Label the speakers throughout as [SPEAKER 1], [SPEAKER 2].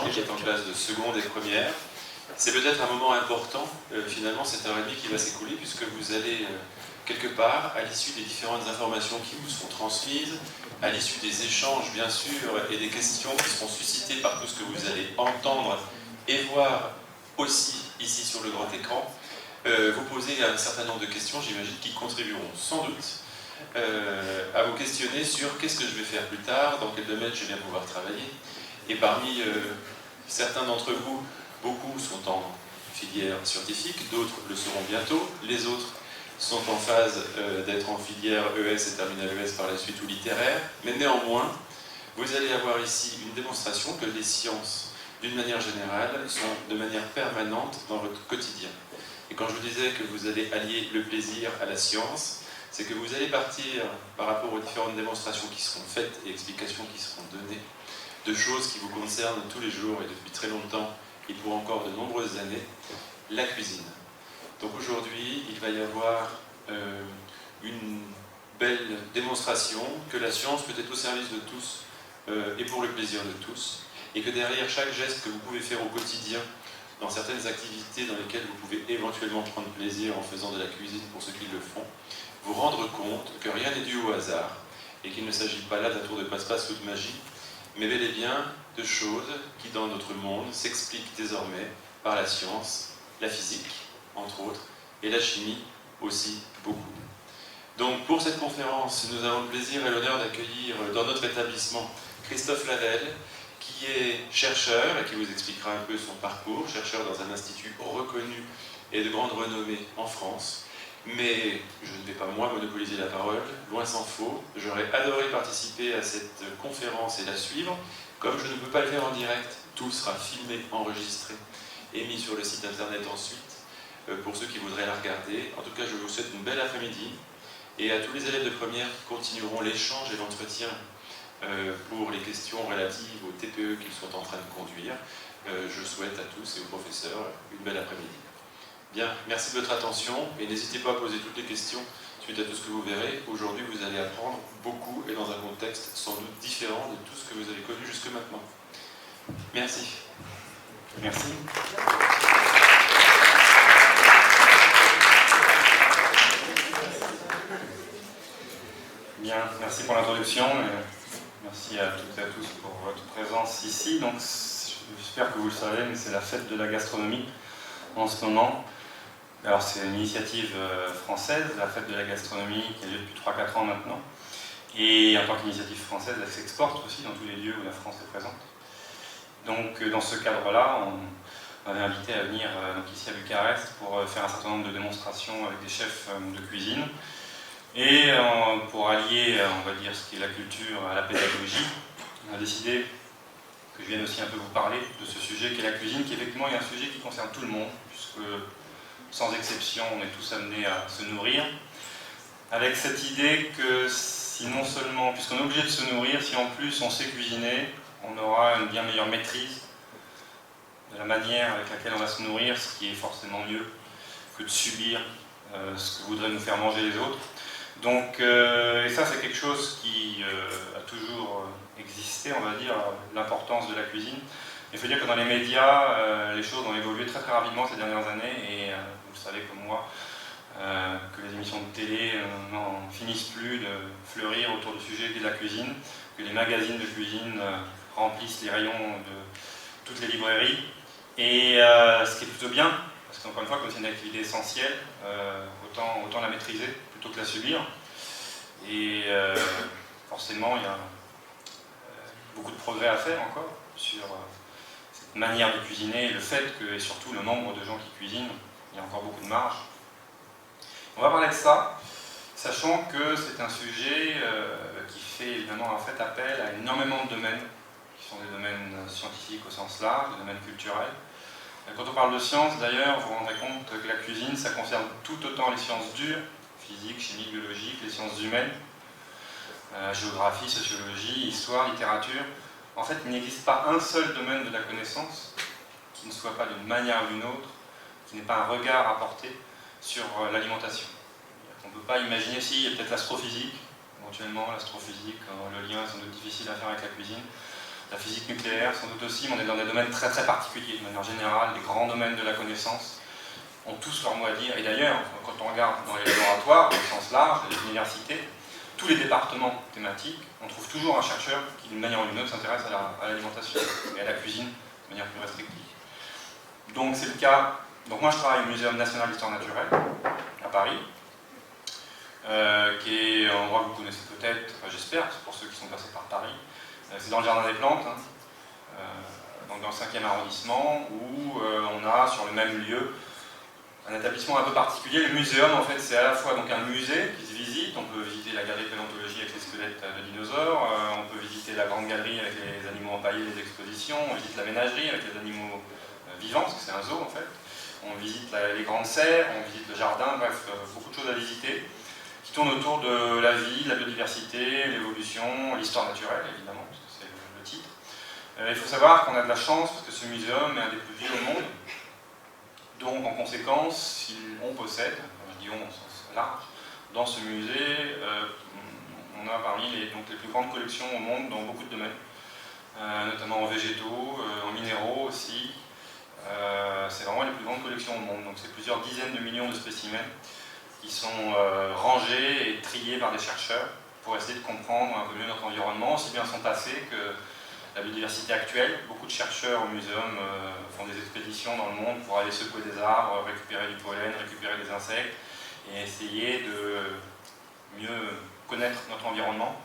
[SPEAKER 1] qui est en classe de seconde et première. C'est peut-être un moment important, finalement, cette heure et demie qui va s'écouler, puisque vous allez, quelque part, à l'issue des différentes informations qui vous seront transmises, à l'issue des échanges, bien sûr, et des questions qui seront suscitées par tout ce que vous allez entendre et voir aussi ici sur le grand écran, vous poser un certain nombre de questions, j'imagine, qui contribueront sans doute à vous questionner sur qu'est-ce que je vais faire plus tard, dans quel domaine je vais bien pouvoir travailler. Et parmi certains d'entre vous, beaucoup sont en filière scientifique, d'autres le seront bientôt, les autres sont en phase d'être en filière ES et terminale ES par la suite ou littéraire, mais néanmoins, vous allez avoir ici une démonstration que les sciences, d'une manière générale, sont de manière permanente dans votre quotidien. Et quand je vous disais que vous allez allier le plaisir à la science, c'est que vous allez partir, par rapport aux différentes démonstrations qui seront faites et explications qui seront données, de choses qui vous concernent tous les jours et depuis très longtemps et pour encore de nombreuses années, la cuisine. Donc aujourd'hui, il va y avoir une belle démonstration que la science peut être au service de tous et pour le plaisir de tous, et que derrière chaque geste que vous pouvez faire au quotidien, dans certaines activités dans lesquelles vous pouvez éventuellement prendre plaisir en faisant de la cuisine pour ceux qui le font, vous rendre compte que rien n'est dû au hasard et qu'il ne s'agit pas là d'un tour de passe-passe ou de magie, mais bel et bien de choses qui, dans notre monde, s'expliquent désormais par la science, la physique, entre autres, et la chimie aussi beaucoup. Donc pour cette conférence, nous avons le plaisir et l'honneur d'accueillir dans notre établissement Christophe Lavelle, qui est chercheur et qui vous expliquera un peu son parcours, chercheur dans un institut reconnu et de grande renommée en France. Mais je ne vais pas moi monopoliser la parole, loin s'en faut. J'aurais adoré participer à cette conférence et la suivre. Comme je ne peux pas le faire en direct, tout sera filmé, enregistré et mis sur le site internet ensuite, pour ceux qui voudraient la regarder. En tout cas, je vous souhaite une belle après-midi. Et à tous les élèves de première qui continueront l'échange et l'entretien pour les questions relatives au TPE qu'ils sont en train de conduire, je souhaite à tous et aux professeurs une belle après-midi. Bien, merci de votre attention et n'hésitez pas à poser toutes les questions suite à tout ce que vous verrez. Aujourd'hui, vous allez apprendre beaucoup et dans un contexte sans doute différent de tout ce que vous avez connu jusque maintenant. Merci.
[SPEAKER 2] Merci. Bien, merci pour l'introduction et merci à toutes et à tous pour votre présence ici. Donc, j'espère que vous le savez, mais c'est la fête de la gastronomie en ce moment. Alors c'est une initiative française, la fête de la gastronomie, qui a lieu depuis 3-4 ans maintenant. Et en tant qu'initiative française, elle s'exporte aussi dans tous les lieux où la France est présente. Donc dans ce cadre-là, on m'avait invité à venir donc ici à Bucarest pour faire un certain nombre de démonstrations avec des chefs de cuisine. Et pour allier, on va dire, ce qui est la culture à la pédagogie, on a décidé que je vienne aussi un peu vous parler de ce sujet qui est la cuisine, qui effectivement est un sujet qui concerne tout le monde, puisque sans exception, on est tous amenés à se nourrir, avec cette idée que si non seulement, puisqu'on est obligé de se nourrir, si en plus on sait cuisiner, on aura une bien meilleure maîtrise de la manière avec laquelle on va se nourrir, ce qui est forcément mieux que de subir ce que voudraient nous faire manger les autres. Donc, et ça c'est quelque chose qui a toujours existé, on va dire, l'importance de la cuisine. Il faut dire que dans les médias, les choses ont évolué très très rapidement ces dernières années et vous le savez comme moi, que les émissions de télé n'en finissent plus de fleurir autour du sujet de la cuisine, que les magazines de cuisine remplissent les rayons de toutes les librairies. Et ce qui est plutôt bien, parce qu'encore une fois, comme c'est une activité essentielle, autant la maîtriser plutôt que la subir. Et forcément, il y a beaucoup de progrès à faire encore sur cette manière de cuisiner et le fait que, et surtout le nombre de gens qui cuisinent, il y a encore beaucoup de marge. On va parler de ça, sachant que c'est un sujet qui fait évidemment en fait appel à énormément de domaines, qui sont des domaines scientifiques au sens large, des domaines culturels. Quand on parle de sciences, d'ailleurs, vous vous rendrez compte que la cuisine, ça concerne tout autant les sciences dures, physique, chimie, biologique, les sciences humaines, géographie, sociologie, histoire, littérature. En fait, il n'existe pas un seul domaine de la connaissance qui ne soit pas d'une manière ou d'une autre, qui n'ait pas un regard à porter sur l'alimentation. On ne peut pas imaginer, si, il y a peut-être l'astrophysique, éventuellement l'astrophysique, le lien est sans doute difficile à faire avec la cuisine. la physique nucléaire, sans doute aussi, mais on est dans des domaines très très particuliers. De manière générale, les grands domaines de la connaissance ont tous leur mot à dire. Et d'ailleurs, quand on regarde dans les laboratoires, au sens large, les universités, tous les départements thématiques, on trouve toujours un chercheur qui, d'une manière ou d'une autre, s'intéresse à l'alimentation et à la cuisine de manière plus restrictive. Donc c'est le cas. Donc moi je travaille au Muséum national d'histoire naturelle, à Paris, qui est un endroit que vous connaissez peut-être, j'espère, pour ceux qui sont passés par Paris. C'est dans le Jardin des Plantes, hein, donc dans le 5e arrondissement, où on a sur le même lieu un établissement un peu particulier. Le muséum, en fait, c'est à la fois donc, un musée qui se visite. On peut visiter la galerie de paléontologie avec les squelettes de dinosaures, on peut visiter la grande galerie avec les animaux empaillés, les expositions, on visite la ménagerie avec les animaux vivants, parce que c'est un zoo en fait. On visite les grandes serres, on visite le jardin, bref, beaucoup de choses à visiter, qui tournent autour de la vie, de la biodiversité, l'évolution, l'histoire naturelle, évidemment, parce que c'est le titre. Il faut savoir qu'on a de la chance, parce que ce muséum est un des plus vieux au monde. Donc, en conséquence, on possède, je dis on au sens large, dans ce musée, on a parmi les plus grandes collections au monde dans beaucoup de domaines, notamment en végétaux, en minéraux aussi. C'est vraiment les plus grandes collections au monde, donc c'est plusieurs dizaines de millions de spécimens qui sont rangés et triés par des chercheurs pour essayer de comprendre un peu mieux notre environnement, aussi bien son passé que la biodiversité actuelle. Beaucoup de chercheurs au muséum font des expéditions dans le monde pour aller secouer des arbres, récupérer du pollen, récupérer des insectes et essayer de mieux connaître notre environnement.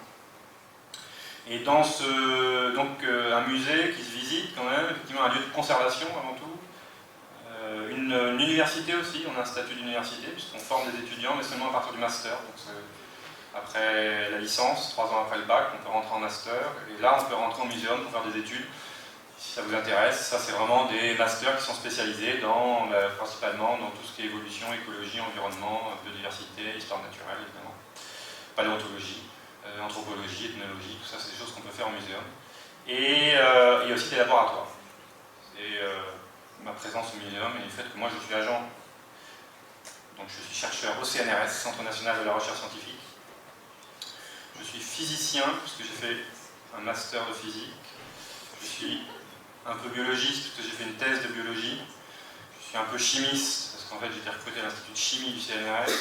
[SPEAKER 2] Et dans un musée qui se visite quand même, effectivement un lieu de conservation avant tout, une université aussi, on a un statut d'université puisqu'on forme des étudiants mais seulement à partir du master. Donc après la licence, 3 ans après le bac, on peut rentrer en master, et là on peut rentrer au muséum pour faire des études, si ça vous intéresse. Ça c'est vraiment des masters qui sont spécialisés principalement dans tout ce qui est évolution, écologie, environnement, biodiversité, histoire naturelle évidemment, paléontologie, anthropologie, ethnologie, tout ça c'est des choses qu'on peut faire au muséum. Et il y a aussi des laboratoires. Et ma présence au muséum et le fait que moi je suis agent, donc je suis chercheur au CNRS, Centre National de la Recherche Scientifique. Je suis physicien, puisque j'ai fait un master de physique. Je suis un peu biologiste, parce que j'ai fait une thèse de biologie. Je suis un peu chimiste, parce qu'en fait j'ai été recruté à l'Institut de chimie du CNRS.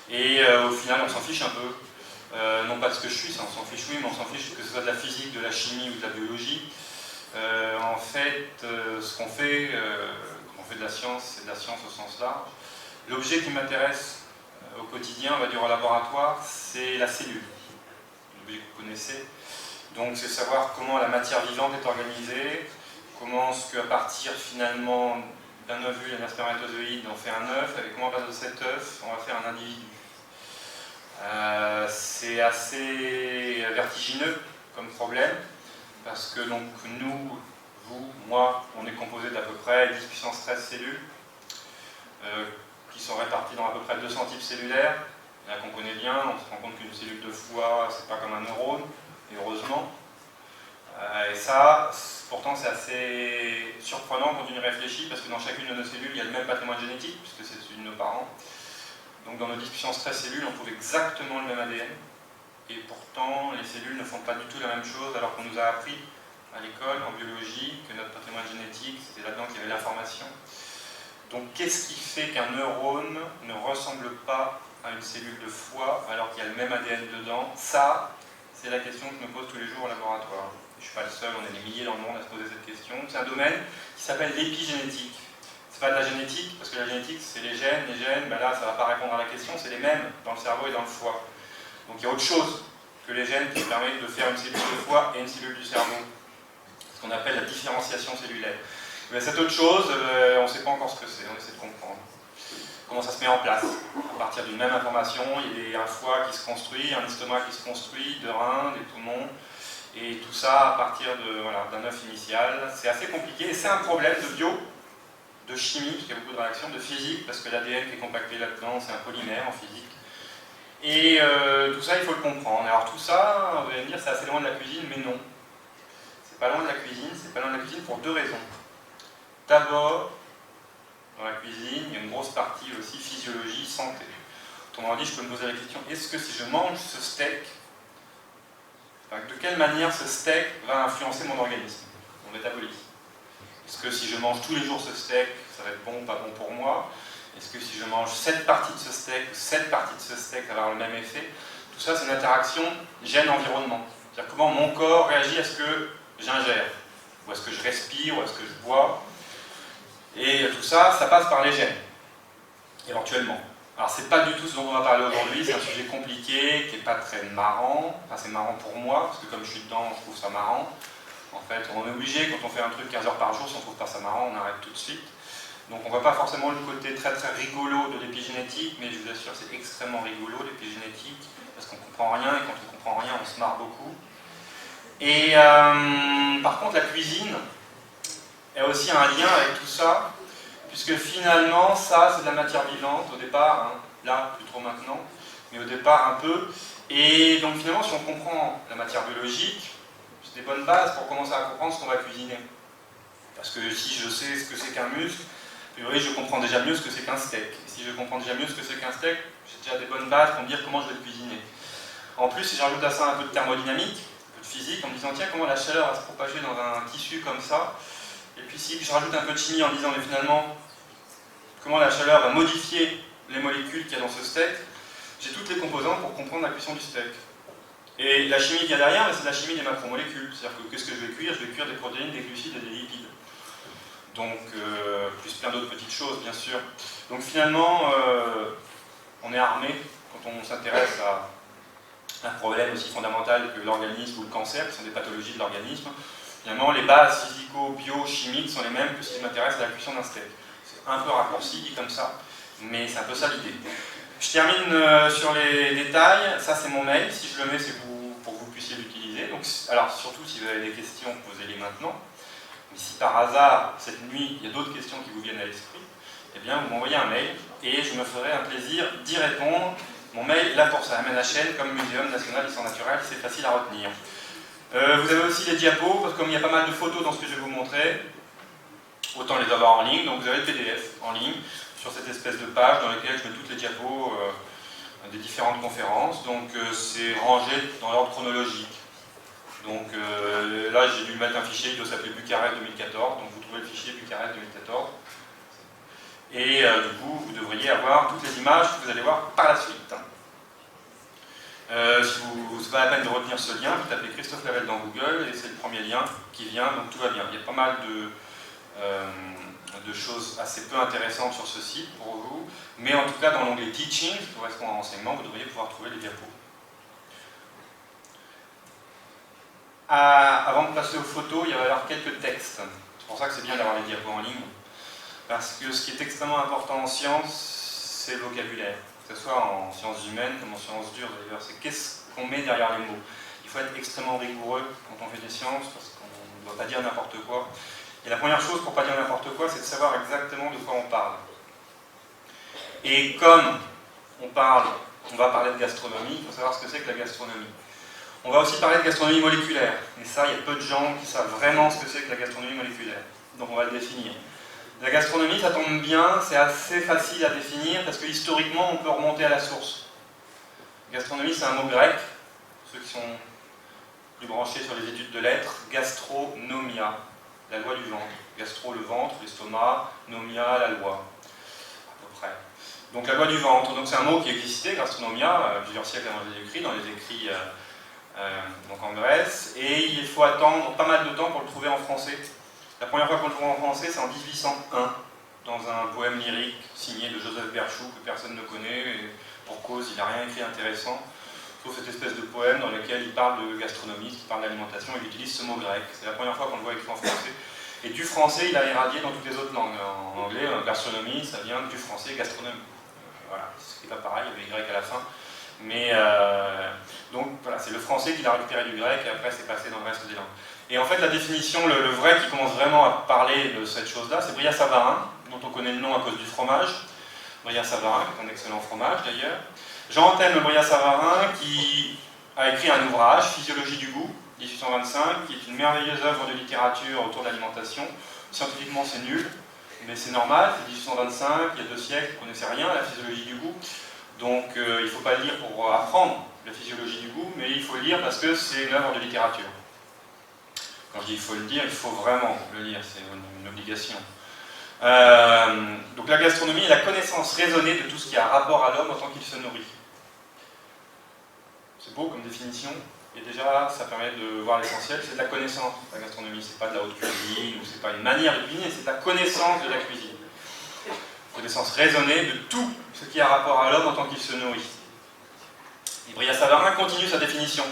[SPEAKER 2] Et au final, on s'en fiche un peu. Non pas de ce que je suis, ça on s'en fiche, oui, mais on s'en fiche que ce soit de la physique, de la chimie ou de la biologie. En fait, ce qu'on fait, quand on fait de la science, c'est de la science au sens large. L'objet qui m'intéresse au quotidien, on va dire au laboratoire, c'est la cellule. L'objet que vous connaissez. Donc c'est savoir comment la matière vivante est organisée, comment ce qu'à partir finalement d'un ovule et d'un spermatozoïde on fait un œuf, avec comment à partir de cet œuf on va faire un individu. C'est assez vertigineux comme problème, parce que donc nous, vous, moi, on est composé d'à peu près 10 puissance 13 cellules, qui sont réparties dans à peu près 200 types cellulaires. Là qu'on connaît bien, on se rend compte qu'une cellule de foie, c'est pas comme un neurone, et heureusement. Et ça, pourtant, c'est assez surprenant quand on y réfléchit, parce que dans chacune de nos cellules, il y a le même patrimoine génétique, puisque c'est celui de nos parents. Donc dans nos 10 puissance 13 cellules, on trouve exactement le même ADN. Et pourtant, les cellules ne font pas du tout la même chose, alors qu'on nous a appris à l'école, en biologie, que notre patrimoine génétique, c'était là-dedans qu'il y avait l'information. Donc qu'est-ce qui fait qu'un neurone ne ressemble pas à une cellule de foie alors qu'il y a le même ADN dedans? Ça, c'est la question que je me pose tous les jours au laboratoire. Je ne suis pas le seul, on est des milliers dans le monde à se poser cette question. C'est un domaine qui s'appelle l'épigénétique. C'est pas de la génétique, parce que la génétique, c'est les gènes. Les gènes, ben là, ça ne va pas répondre à la question, c'est les mêmes dans le cerveau et dans le foie. Donc il y a autre chose que les gènes qui permettent de faire une cellule de foie et une cellule du cerveau. Ce qu'on appelle la différenciation cellulaire. Mais cette autre chose, on ne sait pas encore ce que c'est, on essaie de comprendre. Comment ça se met en place. À partir d'une même information, il y a un foie qui se construit, un estomac qui se construit, deux reins, des poumons, et tout ça à partir d'un œuf initial. C'est assez compliqué, et c'est un problème de bio, de chimie, parce qu'il y a beaucoup de réactions, de physique, parce que l'ADN qui est compacté là-dedans, c'est un polymère en physique. Et tout ça, il faut le comprendre. Alors tout ça, vous allez me dire, c'est assez loin de la cuisine, mais non. C'est pas loin de la cuisine, c'est pas loin de la cuisine pour deux raisons. D'abord, dans la cuisine, il y a une grosse partie aussi physiologie, santé. Autrement dit, je peux me poser la question, est-ce que si je mange ce steak, De quelle manière ce steak va influencer mon organisme, mon métabolisme? Est-ce que si je mange tous les jours ce steak, ça va être bon ou pas bon pour moi? Est-ce que si je mange 7 parties de ce steak ou 7 parties de ce steak, ça va avoir le même effet? Tout ça, c'est une interaction gène-environnement. C'est-à-dire comment mon corps réagit à ce que j'ingère, ou à ce que je respire, ou à ce que je bois. Et tout ça, ça passe par les gènes, éventuellement. Alors, c'est pas du tout ce dont on va parler aujourd'hui, c'est un sujet compliqué, qui n'est pas très marrant. Enfin, c'est marrant pour moi, parce que comme je suis dedans, je trouve ça marrant. En fait, on est obligé, quand on fait un truc 15 heures par jour, si on ne trouve pas ça marrant, on arrête tout de suite. Donc on ne voit pas forcément le côté très très rigolo de l'épigénétique, mais je vous assure, c'est extrêmement rigolo l'épigénétique, parce qu'on ne comprend rien, et quand on ne comprend rien, on se marre beaucoup. Et par contre, la cuisine a aussi un lien avec tout ça, puisque finalement, ça, c'est de la matière vivante, au départ, hein, là, plus trop maintenant, mais au départ un peu. Et donc finalement, si on comprend la matière biologique, c'est des bonnes bases pour commencer à comprendre ce qu'on va cuisiner. Parce que si je sais ce que c'est qu'un muscle, a priori, je comprends déjà mieux ce que c'est qu'un steak. Et si je comprends déjà mieux ce que c'est qu'un steak, j'ai déjà des bonnes bases pour me dire comment je vais le cuisiner. En plus, si j'ajoute à ça un peu de thermodynamique, un peu de physique, en me disant tiens, comment la chaleur va se propager dans un tissu comme ça, et puis si je rajoute un peu de chimie en me disant mais finalement, comment la chaleur va modifier les molécules qu'il y a dans ce steak, j'ai toutes les composantes pour comprendre la cuisson du steak. Et la chimie qu'il y a derrière, c'est la chimie des macromolécules. C'est-à-dire que qu'est-ce que je vais cuire? Je vais cuire des protéines, des glucides et des lipides. Donc, plus plein d'autres petites choses, bien sûr. Donc finalement, on est armé quand on s'intéresse à un problème aussi fondamental que l'organisme ou le cancer, qui sont des pathologies de l'organisme. Finalement, les bases physico-bio-chimiques sont les mêmes que si je m'intéresse à la cuisson d'un steak. C'est un peu raccourci, dit comme ça, mais c'est un peu ça l'idée. Je termine sur les détails. Ça, c'est mon mail. Si je le mets, c'est pour que vous puissiez l'utiliser. Donc, alors, surtout, si vous avez des questions, posez-les maintenant. Mais si par hasard, cette nuit, il y a d'autres questions qui vous viennent à l'esprit, eh bien, vous m'envoyez un mail et je me ferai un plaisir d'y répondre. Mon mail, là pour ça, MNHN, comme Muséum National d'Histoire Naturelle, c'est facile à retenir. Vous avez aussi les diapos, parce que comme il y a pas mal de photos dans ce que je vais vous montrer, autant les avoir en ligne. Donc vous avez le PDF en ligne, sur cette espèce de page dans laquelle je mets toutes les diapos des différentes conférences. Donc c'est rangé dans l'ordre chronologique. Donc là, j'ai dû mettre un fichier qui doit s'appeler Bucarest 2014, donc vous trouvez le fichier Bucarest 2014. Et du coup, vous devriez avoir toutes les images que vous allez voir par la suite. Si vous pas la peine de retenir ce lien, vous tapez Christophe Lavelle dans Google et c'est le premier lien qui vient, donc tout va bien. Il y a pas mal de choses assez peu intéressantes sur ce site pour vous, mais en tout cas dans l'onglet Teaching, qui correspond à renseignement, vous devriez pouvoir trouver les diapos. Avant de passer aux photos, il va y avoir quelques textes. C'est pour ça que c'est bien d'avoir les diapos en ligne. Parce que ce qui est extrêmement important en sciences, c'est le vocabulaire. Que ce soit en sciences humaines comme en sciences dures d'ailleurs. C'est qu'est-ce qu'on met derrière les mots. Il faut être extrêmement rigoureux quand on fait des sciences, parce qu'on ne doit pas dire n'importe quoi. Et la première chose pour ne pas dire n'importe quoi, c'est de savoir exactement de quoi on parle. Et comme on va parler de gastronomie, il faut savoir ce que c'est que la gastronomie. On va aussi parler de gastronomie moléculaire. Et ça, il y a peu de gens qui savent vraiment ce que c'est que la gastronomie moléculaire. Donc on va le définir. La gastronomie, ça tombe bien, c'est assez facile à définir parce que historiquement, on peut remonter à la source. Gastronomie, c'est un mot grec. Ceux qui sont plus branchés sur les études de lettres, gastronomia, la loi du ventre. Gastro, le ventre, l'estomac, nomia, la loi, à peu près. Donc la loi du ventre, donc c'est un mot qui existait, gastronomia, plusieurs siècles avant Jésus-Christ, dans les écrits donc en Grèce, et il faut attendre pas mal de temps pour le trouver en français. La première fois qu'on le trouve en français, c'est en 1801, dans un poème lyrique signé de Joseph Berchoux, que personne ne connaît, et pour cause, il n'a rien écrit intéressant, sauf cette espèce de poème dans lequel il parle de gastronomie, il parle d'alimentation, il utilise ce mot grec. C'est la première fois qu'on le voit écrit en français. Et du français, il a irradié dans toutes les autres langues. En anglais, gastronomie, ça vient du français gastronomie. Voilà, c'est pas pareil, il y avait Y à la fin. Mais donc voilà, c'est le français qui l'a récupéré du grec et après c'est passé dans le reste des langues. Et en fait la définition, le vrai qui commence vraiment à parler de cette chose-là, c'est Brillat-Savarin, dont on connaît le nom à cause du fromage. Brillat-Savarin, qui est un excellent fromage d'ailleurs. Jean-Anthème Brillat-Savarin qui a écrit un ouvrage, Physiologie du goût, 1825, qui est une merveilleuse œuvre de littérature autour de l'alimentation. Scientifiquement c'est nul, mais c'est normal, c'est 1825, il y a 2 siècles, on ne connaissait rien à la physiologie du goût. Donc il ne faut pas le lire pour apprendre, la physiologie du goût, mais il faut le lire parce que c'est une œuvre de littérature. Quand je dis il faut le lire, il faut vraiment le lire, c'est une obligation. Donc la gastronomie est la connaissance raisonnée de tout ce qui a rapport à l'homme en tant qu'il se nourrit. C'est beau comme définition, et déjà ça permet de voir l'essentiel, c'est de la connaissance. La gastronomie, c'est pas de la haute cuisine, ou c'est pas une manière de cuisiner, c'est de la connaissance de la cuisine. Connaissance raisonnée de tout ce qui a rapport à l'homme en tant qu'il se nourrit. Et Brillat-Savarin continue sa définition.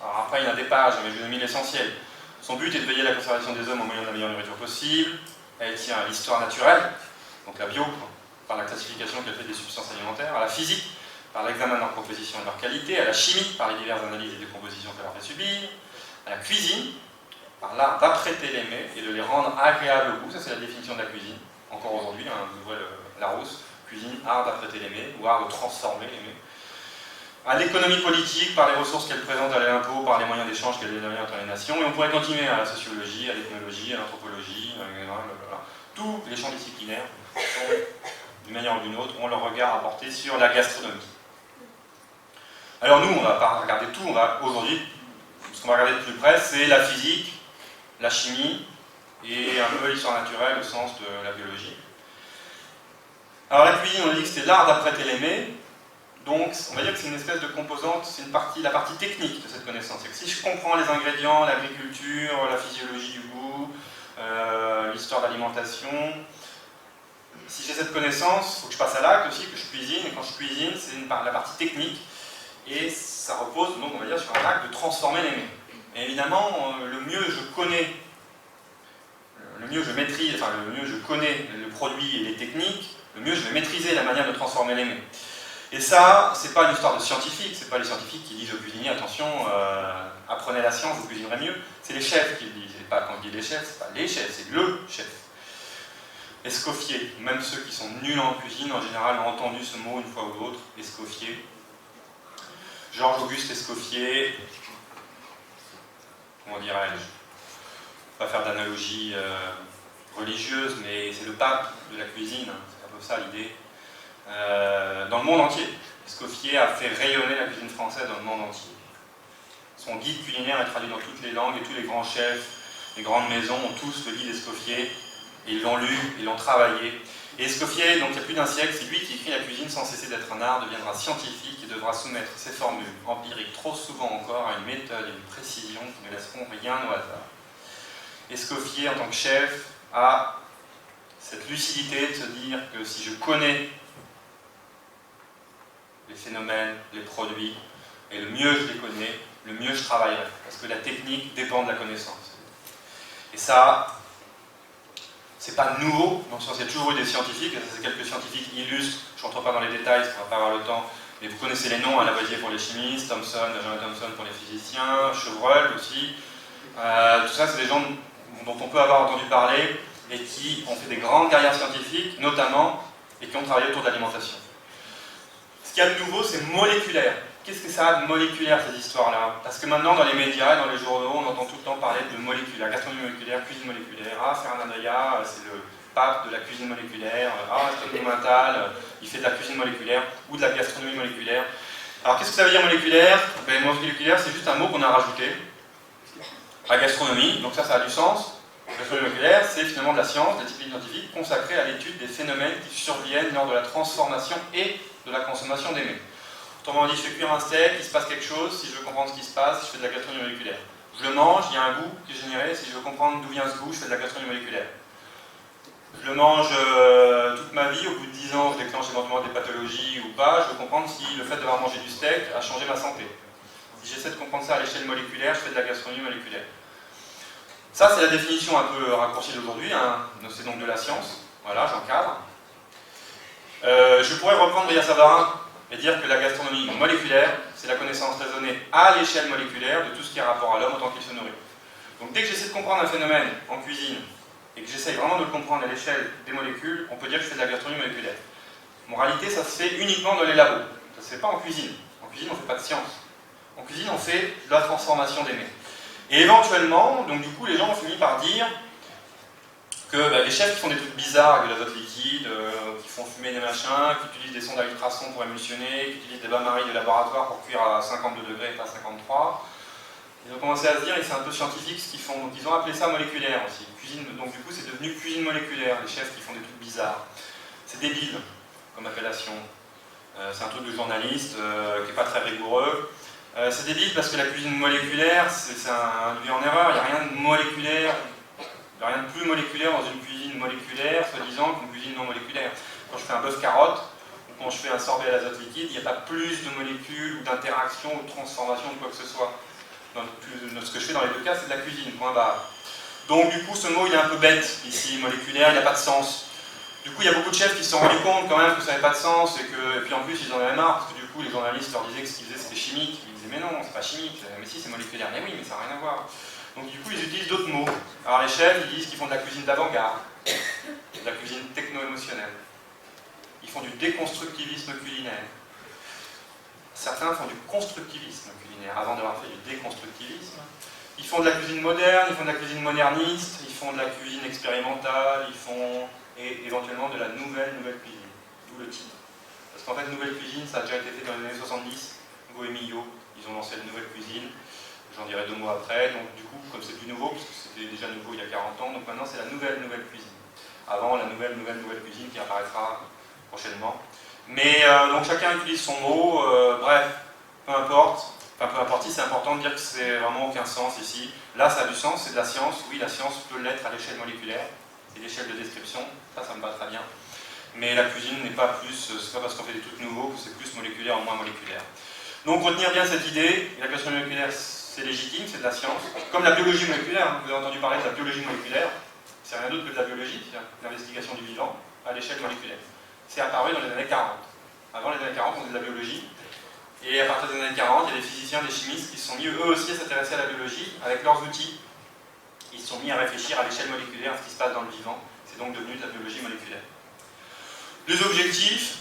[SPEAKER 2] Alors après il y a des pages, mais je vous ai mis l'essentiel. Son but est de veiller à la conservation des hommes au moyen de la meilleure nourriture possible. Elle tient à l'histoire naturelle, donc la bio, par la classification qu'elle fait des substances alimentaires, à la physique, par l'examen de leur composition et de leur qualité, à la chimie, par les diverses analyses et décompositions qu'elle leur fait subir, à la cuisine, par l'art d'apprêter les mets et de les rendre agréables au goût. Ça, c'est la définition de la cuisine. Encore aujourd'hui, vous ouvrez Larousse, cuisine, art d'apprêter les mets, ou art de transformer les mets. À l'économie politique, par les ressources qu'elle présente à l'impôt, par les moyens d'échange qu'elle donne entre les nations, et on pourrait continuer à la sociologie, à l'ethnologie, à l'anthropologie, tous les champs disciplinaires, d'une manière ou d'une autre, ont leur regard à porter sur la gastronomie. Alors nous, on ne va pas regarder tout, aujourd'hui, ce qu'on va regarder de plus près, c'est la physique, la chimie, et un peu l'histoire naturelle au sens de la biologie. Alors la cuisine, on a dit que c'était l'art d'apprêter les mets. Donc, on va dire que c'est une espèce de composante, c'est la partie technique de cette connaissance. C'est que si je comprends les ingrédients, l'agriculture, la physiologie du goût, l'histoire de l'alimentation, si j'ai cette connaissance, il faut que je passe à l'acte aussi, que je cuisine. Et quand je cuisine, c'est la partie technique. Et ça repose, donc, on va dire, sur un acte de transformer les mets. Et évidemment, le mieux je connais, le mieux je maîtrise, enfin, le mieux je connais le produit et les techniques, le mieux je vais maîtriser la manière de transformer les mets. Et ça, c'est pas une histoire de scientifiques, c'est pas les scientifiques qui disent aux cuisiniers, attention, apprenez la science, vous cuisinerez mieux. C'est les chefs qui le disent. Et pas quand je dis les chefs, c'est pas les chefs, c'est le chef. Escoffier, même ceux qui sont nuls en cuisine, en général, ont entendu ce mot une fois ou l'autre, Escoffier. Georges-Auguste Escoffier, comment dirais-je, pas faire d'analogie religieuse, mais c'est le pape de la cuisine, c'est un peu ça l'idée. Dans le monde entier. Escoffier a fait rayonner la cuisine française dans le monde entier. Son guide culinaire est traduit dans toutes les langues et tous les grands chefs, les grandes maisons ont tous le guide Escoffier, et ils l'ont lu, ils l'ont travaillé. Et Escoffier, donc il y a plus d'un siècle, c'est lui qui écrit la cuisine sans cesser d'être un art, deviendra scientifique et devra soumettre ses formules empiriques trop souvent encore à une méthode et une précision qui ne laisseront rien au hasard. Escoffier, en tant que chef, a cette lucidité de se dire que si je connais les phénomènes, les produits, et le mieux je les connais, le mieux je travaillerai. Parce que la technique dépend de la connaissance. Et ça, c'est pas nouveau, dans le sens il y a toujours eu des scientifiques, et ça c'est quelques scientifiques illustres, je ne rentre pas dans les détails, ça ne va pas avoir le temps, mais vous connaissez les noms, Lavoisier pour les chimistes, Thomson, Benjamin Thomson pour les physiciens, Chevreul aussi. Tout ça, c'est des gens dont on peut avoir entendu parler, et qui ont fait des grandes carrières scientifiques, notamment, et qui ont travaillé autour de l'alimentation. Ce qu'il y a de nouveau, c'est moléculaire. Qu'est-ce que ça a de moléculaire, ces histoires-là? Parce que maintenant, dans les médias et dans les journaux, on entend tout le temps parler de moléculaire, gastronomie moléculaire, cuisine moléculaire. Ah, Fernand Andrea, c'est le pape de la cuisine moléculaire. Ah, Tony Matal, il fait de la cuisine moléculaire ou de la gastronomie moléculaire. Alors, qu'est-ce que ça veut dire moléculaire? Ben, moléculaire, c'est juste un mot qu'on a rajouté à gastronomie, donc ça a du sens. La gastronomie moléculaire, c'est finalement de la science, des disciplines scientifiques consacrées à l'étude des phénomènes qui surviennent lors de la transformation et de la consommation des mets. Autrement dit, je fais cuire un steak, il se passe quelque chose, si je veux comprendre ce qui se passe, je fais de la gastronomie moléculaire. Je le mange, il y a un goût qui est généré, si je veux comprendre d'où vient ce goût, je fais de la gastronomie moléculaire. Je le mange toute ma vie, au bout de 10 ans, je déclenche éventuellement des pathologies ou pas, je veux comprendre si le fait d'avoir mangé du steak a changé ma santé. Si j'essaie de comprendre ça à l'échelle moléculaire, je fais de la gastronomie moléculaire. Ça, c'est la définition un peu raccourcie d'aujourd'hui, hein. C'est donc de la science. Voilà, j'encadre. Je pourrais reprendre Brillat-Savarin et dire que la gastronomie moléculaire, c'est la connaissance raisonnée à l'échelle moléculaire de tout ce qui a rapport à l'homme en tant qu'il se nourrit. Donc dès que j'essaie de comprendre un phénomène en cuisine et que j'essaie vraiment de le comprendre à l'échelle des molécules, on peut dire que je fais de la gastronomie moléculaire. En réalité, ça se fait uniquement dans les labos. Ça ne se fait pas en cuisine. En cuisine, on ne fait pas de science. En cuisine, on fait de la transformation des mets. Et éventuellement, donc du coup, les gens ont fini par dire que les chefs qui font des trucs bizarres avec de l'azote liquide, qui font fumer des machins, qui utilisent des sondes à ultrasons pour émulsionner, qui utilisent des bains-maries de laboratoire pour cuire à 52 degrés et pas à 53, ils ont commencé à se dire, et c'est un peu scientifique ce qu'ils font, donc ils ont appelé ça moléculaire aussi. Cuisine, donc du coup c'est devenu cuisine moléculaire, les chefs qui font des trucs bizarres. C'est débile comme appellation. C'est un truc de journaliste qui n'est pas très rigoureux. C'est débile parce que la cuisine moléculaire, c'est un induit en erreur, il n'y a rien de moléculaire, il n'y a rien de plus moléculaire dans une cuisine moléculaire, soi-disant, qu'une cuisine non moléculaire. Quand je fais un bœuf carotte, ou quand je fais un sorbet à l'azote liquide, il n'y a pas plus de molécules, ou d'interaction, ou de transformation, de quoi que ce soit. Ce que je fais dans les deux cas, c'est de la cuisine, point barre. Donc du coup, ce mot, il est un peu bête, ici, moléculaire, il n'a pas de sens. Du coup, il y a beaucoup de chefs qui se sont rendus compte quand même que ça n'avait pas de sens, et puis en plus, ils en avaient marre, parce que du coup, les journalistes leur disaient que ce qu'ils faisaient, c'était chimique. Ils disaient, mais non, c'est pas chimique, mais si, c'est moléculaire. Mais oui, mais ça n'a rien à voir. Donc du coup, ils utilisent d'autres mots. Alors les chefs, ils disent qu'ils font de la cuisine d'avant-garde, de la cuisine techno-émotionnelle. Ils font du déconstructivisme culinaire. Certains font du constructivisme culinaire, avant d'avoir fait du déconstructivisme. Ils font de la cuisine moderne, ils font de la cuisine moderniste, ils font de la cuisine expérimentale, ils font éventuellement de la nouvelle cuisine. D'où le titre. Parce qu'en fait, nouvelle cuisine, ça a déjà été fait dans les années 70. Go et Millot, ils ont lancé la nouvelle cuisine. J'en dirai 2 mots après. Donc du coup, comme c'est du nouveau, parce que c'était déjà nouveau il y a 40 ans, donc maintenant c'est la nouvelle cuisine. Avant, la nouvelle cuisine qui apparaîtra prochainement. Mais donc chacun utilise son mot, bref, peu importe. Enfin, peu importe, si c'est important de dire que c'est vraiment aucun sens ici. Là, ça a du sens, c'est de la science. Oui, la science peut l'être à l'échelle moléculaire. C'est l'échelle de description, ça me va très bien. Mais la cuisine n'est pas plus, c'est pas parce qu'on fait des trucs nouveaux que c'est plus moléculaire ou moins moléculaire. Donc retenir bien cette idée, la question moléculaire c'est légitime, c'est de la science. Comme la biologie moléculaire, hein, vous avez entendu parler de la biologie moléculaire, c'est rien d'autre que de la biologie, c'est l'investigation du vivant à l'échelle moléculaire. C'est apparu dans les années 40. Avant les années 40, on faisait de la biologie. Et à partir des années 40, il y a des physiciens, des chimistes qui se sont mis eux aussi à s'intéresser à la biologie avec leurs outils. Ils se sont mis à réfléchir à l'échelle moléculaire à ce qui se passe dans le vivant. C'est donc devenu de la biologie moléculaire. Les objectifs,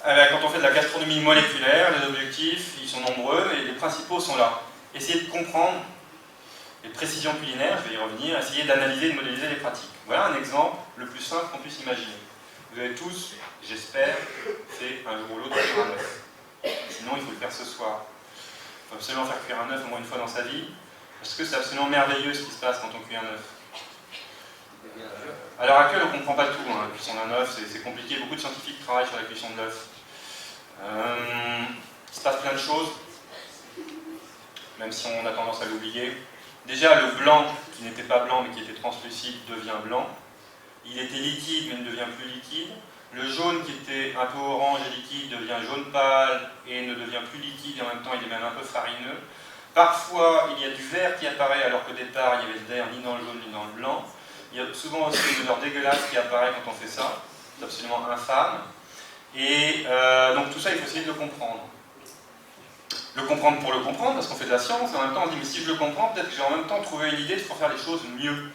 [SPEAKER 2] quand on fait de la gastronomie moléculaire, les objectifs, ils sont nombreux, mais les principaux sont là. Essayer de comprendre les précisions culinaires, je vais y revenir, essayer d'analyser et de modéliser les pratiques. Voilà un exemple le plus simple qu'on puisse imaginer. Vous avez tous, j'espère, fait un jour ou l'autre cuire un œuf. Sinon, il faut le faire ce soir. Il faut absolument faire cuire un œuf au moins une fois dans sa vie, parce que c'est absolument merveilleux ce qui se passe quand on cuit un œuf. À l'heure actuelle, on ne comprend pas tout. Hein. La cuisson d'un œuf, c'est compliqué. Beaucoup de scientifiques travaillent sur la cuisson de l'œuf. Il se passe plein de choses, même si on a tendance à l'oublier. Déjà, le blanc, qui n'était pas blanc mais qui était translucide, devient blanc. Il était liquide mais ne devient plus liquide. Le jaune qui était un peu orange et liquide devient jaune pâle et ne devient plus liquide et en même temps il est même un peu farineux. Parfois il y a du vert qui apparaît alors qu'au départ il y avait le vert ni dans le jaune ni dans le blanc. Il y a souvent aussi une odeur dégueulasse qui apparaît quand on fait ça. C'est absolument infâme. Et donc tout ça il faut essayer de le comprendre. Le comprendre pour le comprendre parce qu'on fait de la science et en même temps on dit mais si je le comprends peut-être que j'ai en même temps trouvé une idée pour faire les choses mieux.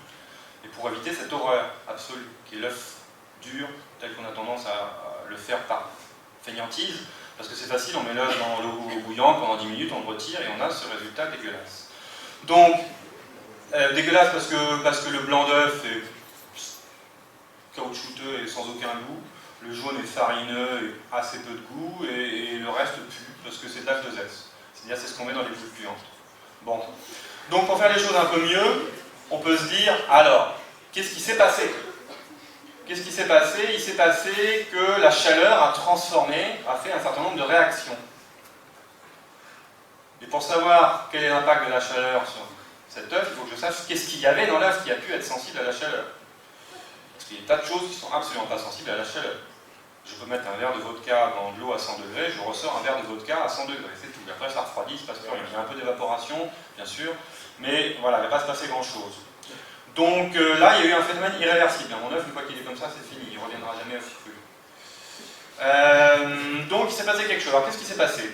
[SPEAKER 2] Et pour éviter cette horreur absolue qui est l'œuf dur, tel qu'on a tendance à le faire par fainéantise, parce que c'est facile, on met l'œuf dans l'eau bouillante pendant 10 minutes, on le retire et on a ce résultat dégueulasse. Donc, dégueulasse parce que le blanc d'œuf est caoutchouteux et sans aucun goût, le jaune est farineux et assez peu de goût, et le reste pue, parce que c'est de l'H2S. C'est-à-dire c'est ce qu'on met dans les boules puantes. Bon. Donc pour faire les choses un peu mieux, on peut se dire, alors, qu'est-ce qui s'est passé ? Qu'est-ce qui s'est passé ? Il s'est passé que la chaleur a transformé, a fait un certain nombre de réactions. Et pour savoir quel est l'impact de la chaleur sur cet œuf, il faut que je sache qu'est-ce qu'il y avait dans l'œuf qui a pu être sensible à la chaleur. Parce qu'il y a des tas de choses qui ne sont absolument pas sensibles à la chaleur. Je peux mettre un verre de vodka dans de l'eau à 100 degrés, je ressors un verre de vodka à 100 degrés, c'est tout. Après ça refroidit, il ne se passe plus rien. Il y a un peu d'évaporation, bien sûr, mais voilà, il ne va pas se passer grand-chose. Donc là, il y a eu un phénomène irréversible. Mon œuf, une fois qu'il est comme ça, c'est fini, il ne reviendra jamais aussi cru. Donc il s'est passé quelque chose. Alors qu'est-ce qui s'est passé ?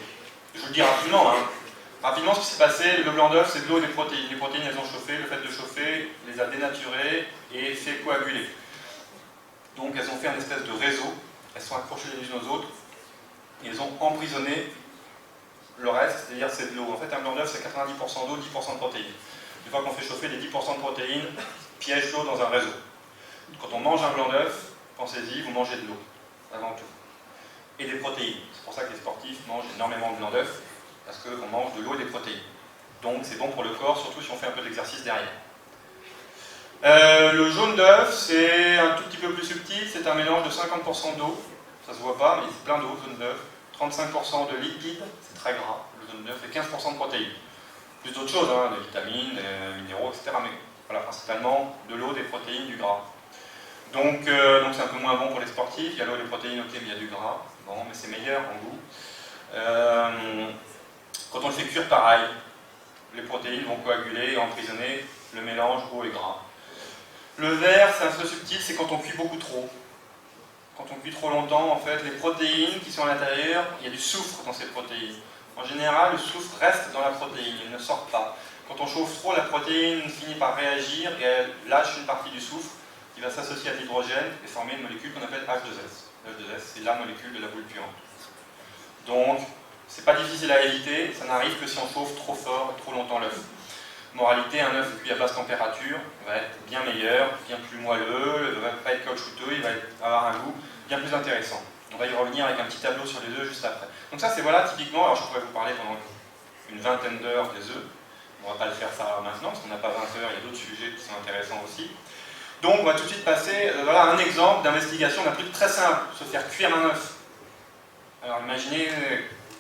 [SPEAKER 2] Je vous le dis rapidement. Hein. Rapidement, ce qui s'est passé, le blanc d'œuf, c'est de l'eau et des protéines. Les protéines, elles ont chauffé, le fait de chauffer les a dénaturées et fait coaguler. Donc elles ont fait un espèce de réseau, elles sont accrochées les unes aux autres, et elles ont emprisonné le reste, c'est-à-dire c'est de l'eau. En fait, un blanc d'œuf, c'est 90% d'eau, 10% de protéines. Une fois qu'on fait chauffer, les 10% de protéines piègent l'eau dans un réseau. Quand on mange un blanc d'œuf, pensez-y, vous mangez de l'eau, avant tout. Et des protéines. C'est pour ça que les sportifs mangent énormément de blanc d'œuf, parce qu'on mange de l'eau et des protéines. Donc c'est bon pour le corps, surtout si on fait un peu d'exercice derrière. Le jaune d'œuf, c'est un tout petit peu plus subtil, c'est un mélange de 50% d'eau, ça se voit pas, mais c'est plein d'eau, jaune d'œuf. 35% de lipides, c'est très gras, le jaune d'œuf, et 15% de protéines. Plus d'autres choses, hein, de vitamines, des minéraux, etc. Mais voilà, principalement de l'eau, des protéines, du gras. Donc c'est un peu moins bon pour les sportifs, il y a l'eau et les protéines, ok, mais il y a du gras, bon, mais c'est meilleur en goût. Quand on le fait cuire, pareil, les protéines vont coaguler et emprisonner le mélange eau et gras. Le vert, c'est un peu subtil, c'est quand on cuit beaucoup trop. Quand on cuit trop longtemps, en fait, les protéines qui sont à l'intérieur, il y a du soufre dans ces protéines. En général, le soufre reste dans la protéine, il ne sort pas. Quand on chauffe trop, la protéine finit par réagir et elle lâche une partie du soufre qui va s'associer à de l'hydrogène et former une molécule qu'on appelle H2S. H2S, c'est la molécule de la boule puante. Donc, c'est pas difficile à éviter, ça n'arrive que si on chauffe trop fort et trop longtemps l'œuf. Moralité, un œuf cuit à basse température va être bien meilleur, bien plus moelleux, il ne va pas être caoutchouteux, il va avoir un goût bien plus intéressant. On va y revenir avec un petit tableau sur les œufs juste après. Donc ça c'est voilà typiquement, alors je pourrais vous parler pendant une vingtaine d'heures des œufs, on ne va pas le faire ça maintenant parce qu'on n'a pas 20 heures, il y a d'autres sujets qui sont intéressants aussi. Donc on va tout de suite passer, voilà un exemple d'investigation d'un truc très simple, se faire cuire un œuf. Alors imaginez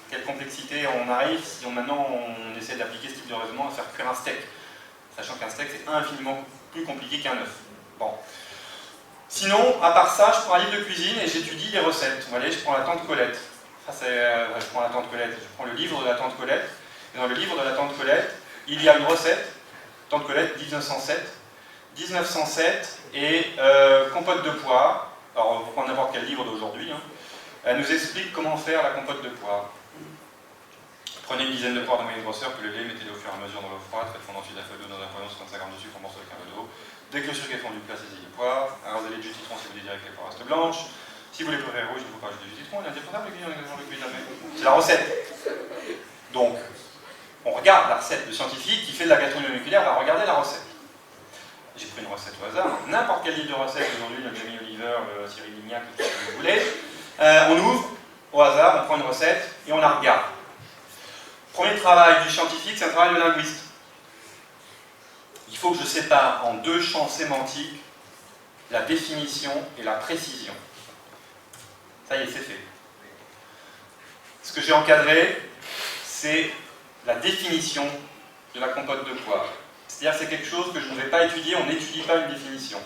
[SPEAKER 2] quelle complexité on arrive si maintenant on essaie d'appliquer ce type de raisonnement à faire cuire un steak. Sachant qu'un steak c'est infiniment plus compliqué qu'un œuf. Bon. Sinon, à part ça, je prends un livre de cuisine et j'étudie les recettes. Vous voyez, je prends la tante Colette. Ça, je prends la tante Colette. Je prends le livre de la tante Colette. Et dans le livre de la tante Colette, il y a une recette. Tante Colette, 1907. 1907 et compote de poire. Alors, on prend n'importe quel livre d'aujourd'hui. Hein. Elle nous explique comment faire la compote de poire. Prenez une dizaine de poires de moyenne grosseur, pelez-les, mettez-les au fur et à mesure dans l'eau froide, faites fondre ensuite la feuille d'eau dans un poêlon, 55 g de sucre, en morceaux avec un peu d'eau. Dès que le sucre est fondu, placez les poires, arrosez-les de jus de citron si vous désirez que les poires restent blanches. Si vous les préférez rouges, il ne faut pas ajouter du citron, il est indispensable de cuire jamais. C'est la recette. Donc, on regarde la recette. Le scientifique qui fait de la gastronomie moléculaire va regarder la recette. J'ai pris une recette au hasard, n'importe quel livre de recette aujourd'hui, le Jamie Oliver, le Cyril Lignac, tout ce que vous voulez. On ouvre, au hasard, on prend une recette et on la regarde. Premier travail du scientifique, c'est un travail de linguiste. Il faut que je sépare en deux champs sémantiques la définition et la précision. Ça y est, c'est fait. Ce que j'ai encadré, c'est la définition de la compote de poire. C'est-à-dire que c'est quelque chose que je ne vais pas étudier, on n'étudie pas une définition.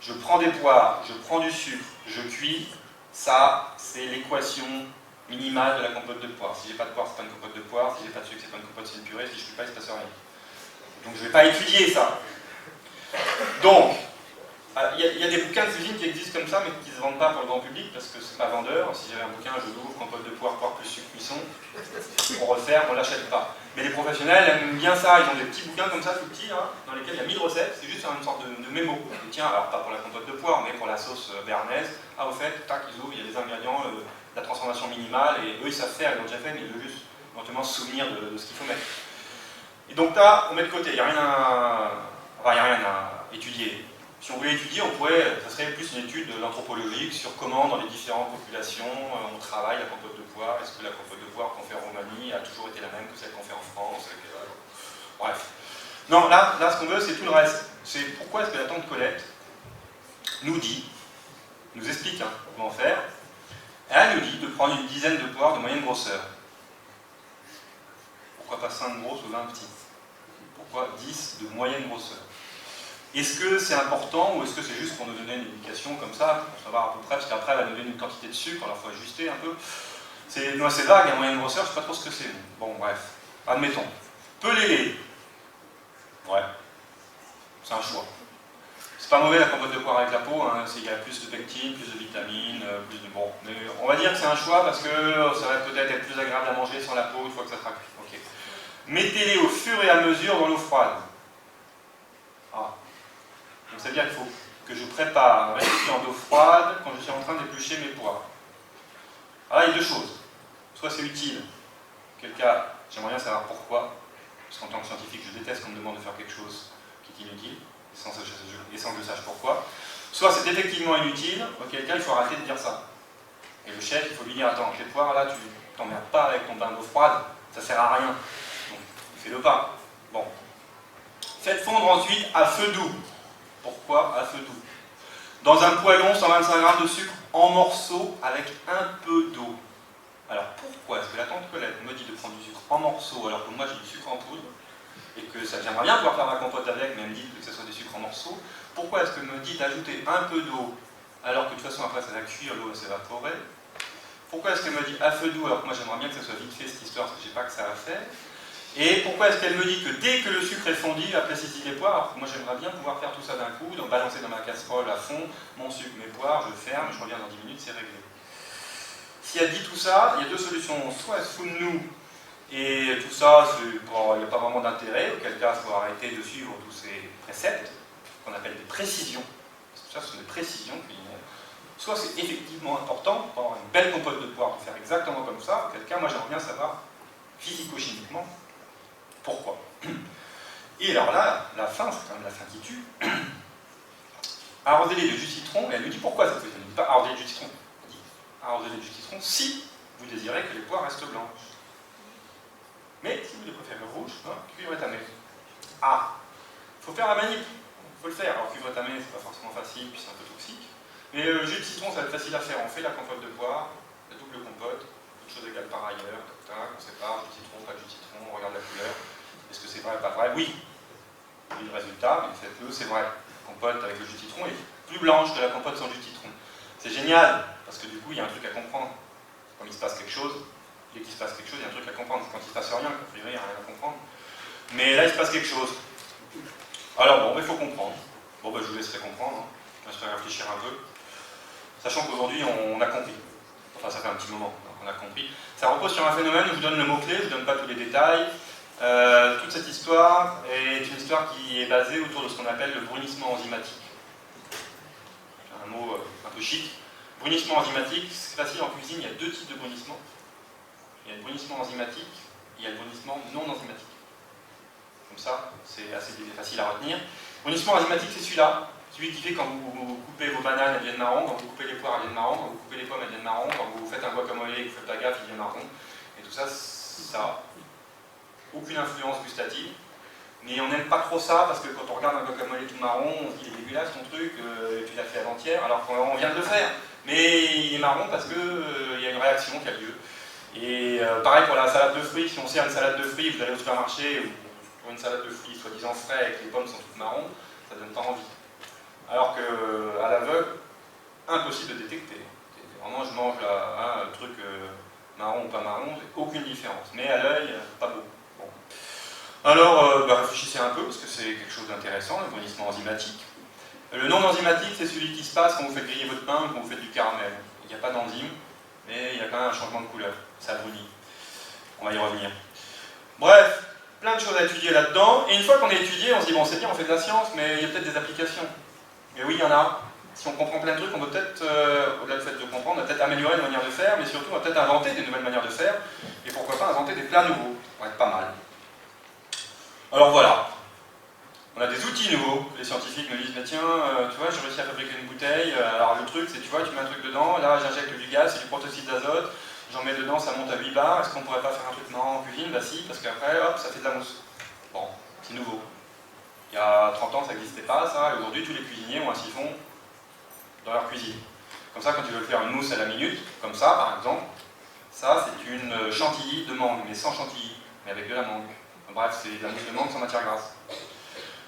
[SPEAKER 2] Je prends des poires, je prends du sucre, je cuis, ça, c'est l'équation minimale de la compote de poire. Si j'ai pas de poire, c'est pas une compote de poire. Si j'ai pas de sucre, c'est pas une compote, c'est une purée. Si je ne cuis pas, il ne se passe rien. Donc je ne vais pas étudier ça. Donc, il y a des bouquins de cuisine qui existent comme ça, mais qui ne se vendent pas pour le grand public, parce que c'est pas vendeur. Si j'avais un bouquin, je l'ouvre, compote de poire, poire plus sucre, cuisson, pour refaire, on ne l'achète pas. Mais les professionnels aiment bien ça, ils ont des petits bouquins comme ça, tout petits, hein, dans lesquels il y a 1000 recettes, c'est juste une sorte de mémo. Et tiens, alors pas pour la compote de poire, mais pour la sauce béarnaise, ah au fait, tac, ils ouvrent, il y a des ingrédients, la transformation minimale, et eux ils savent faire, ils l'ont déjà fait, mais ils veulent juste éventuellement se souvenir de ce qu'il faut mettre. Et donc là, on met de côté, il n'y a rien à étudier. Si on voulait étudier, ça serait plus une étude anthropologique sur comment, dans les différentes populations, on travaille la compote de poire. Est-ce que la compote de poire qu'on fait en Roumanie a toujours été la même que celle qu'on fait en France? Bref. Non, là ce qu'on veut, c'est tout le reste. C'est pourquoi est-ce que la tante Colette nous explique comment faire. Elle nous dit de prendre une dizaine de poires de moyenne grosseur. Pourquoi pas 5 grosses ou 20 petites? Pourquoi 10 de moyenne grosseur? Est-ce que c'est important ou est-ce que c'est juste pour nous donner une indication comme ça, pour savoir à peu près, parce qu'après elle va nous donner une quantité de sucre, alors il faut ajuster un peu. C'est vague, à moyenne grosseur, je ne sais pas trop ce que c'est. Bon, bref, admettons. Pelez-les. Ouais, c'est un choix. C'est pas mauvais la compote de poire avec la peau, hein. Il y a plus de pectine, plus de vitamines, plus de... Bon, mais on va dire que c'est un choix parce que ça va peut-être être plus agréable à manger sans la peau une fois que ça sera cuit. Ok. Mettez-les au fur et à mesure dans l'eau froide. Ah. Donc ça veut dire qu'il faut que je prépare un récipient d'eau froide quand je suis en train d'éplucher mes poires. Alors il y a deux choses. Soit c'est utile, auquel cas j'aimerais bien savoir pourquoi, parce qu'en tant que scientifique je déteste qu'on me demande de faire quelque chose qui est inutile, et sans que je sache pourquoi. Soit c'est effectivement inutile, auquel cas il faut arrêter de dire ça. Et le chef, il faut lui dire, attends, les poires là, tu t'emmerdes pas avec ton bain d'eau froide, ça sert à rien. Donc, fais-le pas. Bon. Faites fondre ensuite à feu doux. Pourquoi à feu doux? Dans un poêlon, 125 g de sucre en morceaux avec un peu d'eau. Alors pourquoi est-ce que la tante Colette me dit de prendre du sucre en morceaux alors que moi j'ai du sucre en poudre et que ça j'aimerais bien pouvoir faire ma compote avec, mais elle me dit que ce soit du sucre en morceaux? Pourquoi est-ce qu'elle me dit d'ajouter un peu d'eau alors que de toute façon après ça va cuire, l'eau va s'évaporer? Pourquoi est-ce qu'elle me dit à feu doux alors que moi j'aimerais bien que ça soit vite fait cette histoire parce que je sais pas que ça va faire? Et pourquoi est-ce qu'elle me dit que dès que le sucre est fondu, après ceci les poires, alors que moi j'aimerais bien pouvoir faire tout ça d'un coup, donc balancer dans ma casserole à fond, mon sucre, mes poires, je ferme, je reviens dans 10 minutes, c'est réglé. Si elle dit tout ça, il y a deux solutions. Soit elle se fout de nous, et tout ça, il n'y a pas vraiment d'intérêt, auquel cas il faut arrêter de suivre tous ces préceptes, qu'on appelle des précisions. Tout ça, ce sont des précisions culinaires. Soit c'est effectivement important, pour avoir une belle compote de poire, de faire exactement comme ça, auquel cas moi j'aimerais bien savoir, physico-chimiquement, pourquoi. Et alors là, la fin, c'est quand même la fin qui tue. Arrosez-les de jus de citron, et elle nous dit pourquoi cette fois. Elle ne dit pas arroser du citron. Elle dit arrosez-les de jus de citron si vous désirez que les poires restent blanches. Mais si vous les préférez rouges, cuivre et tamé. Ah, il faut faire la manip. Il faut le faire. Alors cuivre et tamé, c'est pas forcément facile, puis c'est un peu toxique. Mais le jus de citron, ça va être facile à faire. On fait la compote de poire, la double compote, toutes choses égales par ailleurs, on sépare, jus de citron, pas de jus de citron, on regarde la couleur. Est-ce que c'est vrai ou pas vrai? Oui. Oui, le résultat, mais faites-le, c'est vrai. La compote avec le jus de citron est plus blanche que la compote sans jus de citron. C'est génial, parce que du coup, il y a un truc à comprendre. Quand il se passe quelque chose, dès qu'il se passe quelque chose, il y a un truc à comprendre. Quand il ne se passe rien, a priori, il n'y a rien à comprendre. Mais là, il se passe quelque chose. Alors bon, il faut comprendre. Bon, je vous laisserai comprendre. Je vais réfléchir un peu. Sachant qu'aujourd'hui, on a compris. Enfin, ça fait un petit moment qu'on a compris. Ça repose sur un phénomène, je vous donne le mot-clé, je ne vous donne pas tous les détails. Toute cette histoire est une histoire qui est basée autour de ce qu'on appelle le brunissement enzymatique. Un mot un peu chic. Brunissement enzymatique, c'est facile en cuisine, il y a deux types de brunissement. Il y a le brunissement enzymatique et il y a le brunissement non enzymatique. Comme ça, c'est assez facile à retenir. Le brunissement enzymatique, c'est celui-là. Celui qui fait quand vous coupez vos bananes, elles viennent marron, quand vous coupez les poires, elles viennent marron, quand vous coupez les pommes, elles viennent marron, quand vous faites un guacamole et que vous faites la gaffe, il devient marron. Et tout ça, ça n'a aucune influence gustative. Mais on n'aime pas trop ça, parce que quand on regarde un guacamole tout marron, on se dit il est dégueulasse ton truc, et tu l'as fait avant-hier, alors qu'on vient de le faire. Mais il est marron parce qu'il y a une réaction qui a lieu. Et pareil pour la salade de fruits, si on sert une salade de fruits, vous allez au supermarché, ou pour une salade de fruits soi-disant frais et que les pommes sont toutes marron, ça ne donne pas envie. Alors qu'à l'aveugle, impossible de détecter. Vraiment, je mange un truc marron ou pas marron, aucune différence. Mais à l'œil, pas beau. Bon. Alors, réfléchissez un peu, parce que c'est quelque chose d'intéressant, le brunissement enzymatique. Le non enzymatique, c'est celui qui se passe quand vous faites griller votre pain ou quand vous faites du caramel. Il n'y a pas d'enzyme, mais il y a quand même un changement de couleur. Ça brunit. On va y revenir. Bref, plein de choses à étudier là-dedans. Et une fois qu'on a étudié, on se dit, bon, c'est bien, on fait de la science, mais il y a peut-être des applications. Et oui, il y en a. Si on comprend plein de trucs, on peut peut-être, au-delà du fait de comprendre, on va peut-être améliorer une manière de faire, mais surtout, on va peut-être inventer des nouvelles manières de faire. Et pourquoi pas inventer des plats nouveaux. Ça pourrait être pas mal. Alors voilà. On a des outils nouveaux. Les scientifiques me disent, bah, tiens, tu vois, j'ai réussi à fabriquer une bouteille. Alors le truc, c'est, tu vois, tu mets un truc dedans, là, j'injecte du gaz, c'est du protoxyde d'azote. J'en mets dedans, ça monte à 8 bars. Est-ce qu'on pourrait pas faire un truc marrant en cuisine? Bah si, parce qu'après, hop, ça fait de la mousse. Bon, c'est nouveau. Il y a 30 ans, ça n'existait pas, ça, et aujourd'hui, tous les cuisiniers ont un siphon dans leur cuisine. Comme ça, quand tu veux faire une mousse à la minute, comme ça, par exemple, ça, c'est une chantilly de mangue, mais sans chantilly, mais avec de la mangue. Bref, c'est de la mousse de mangue sans matière grasse.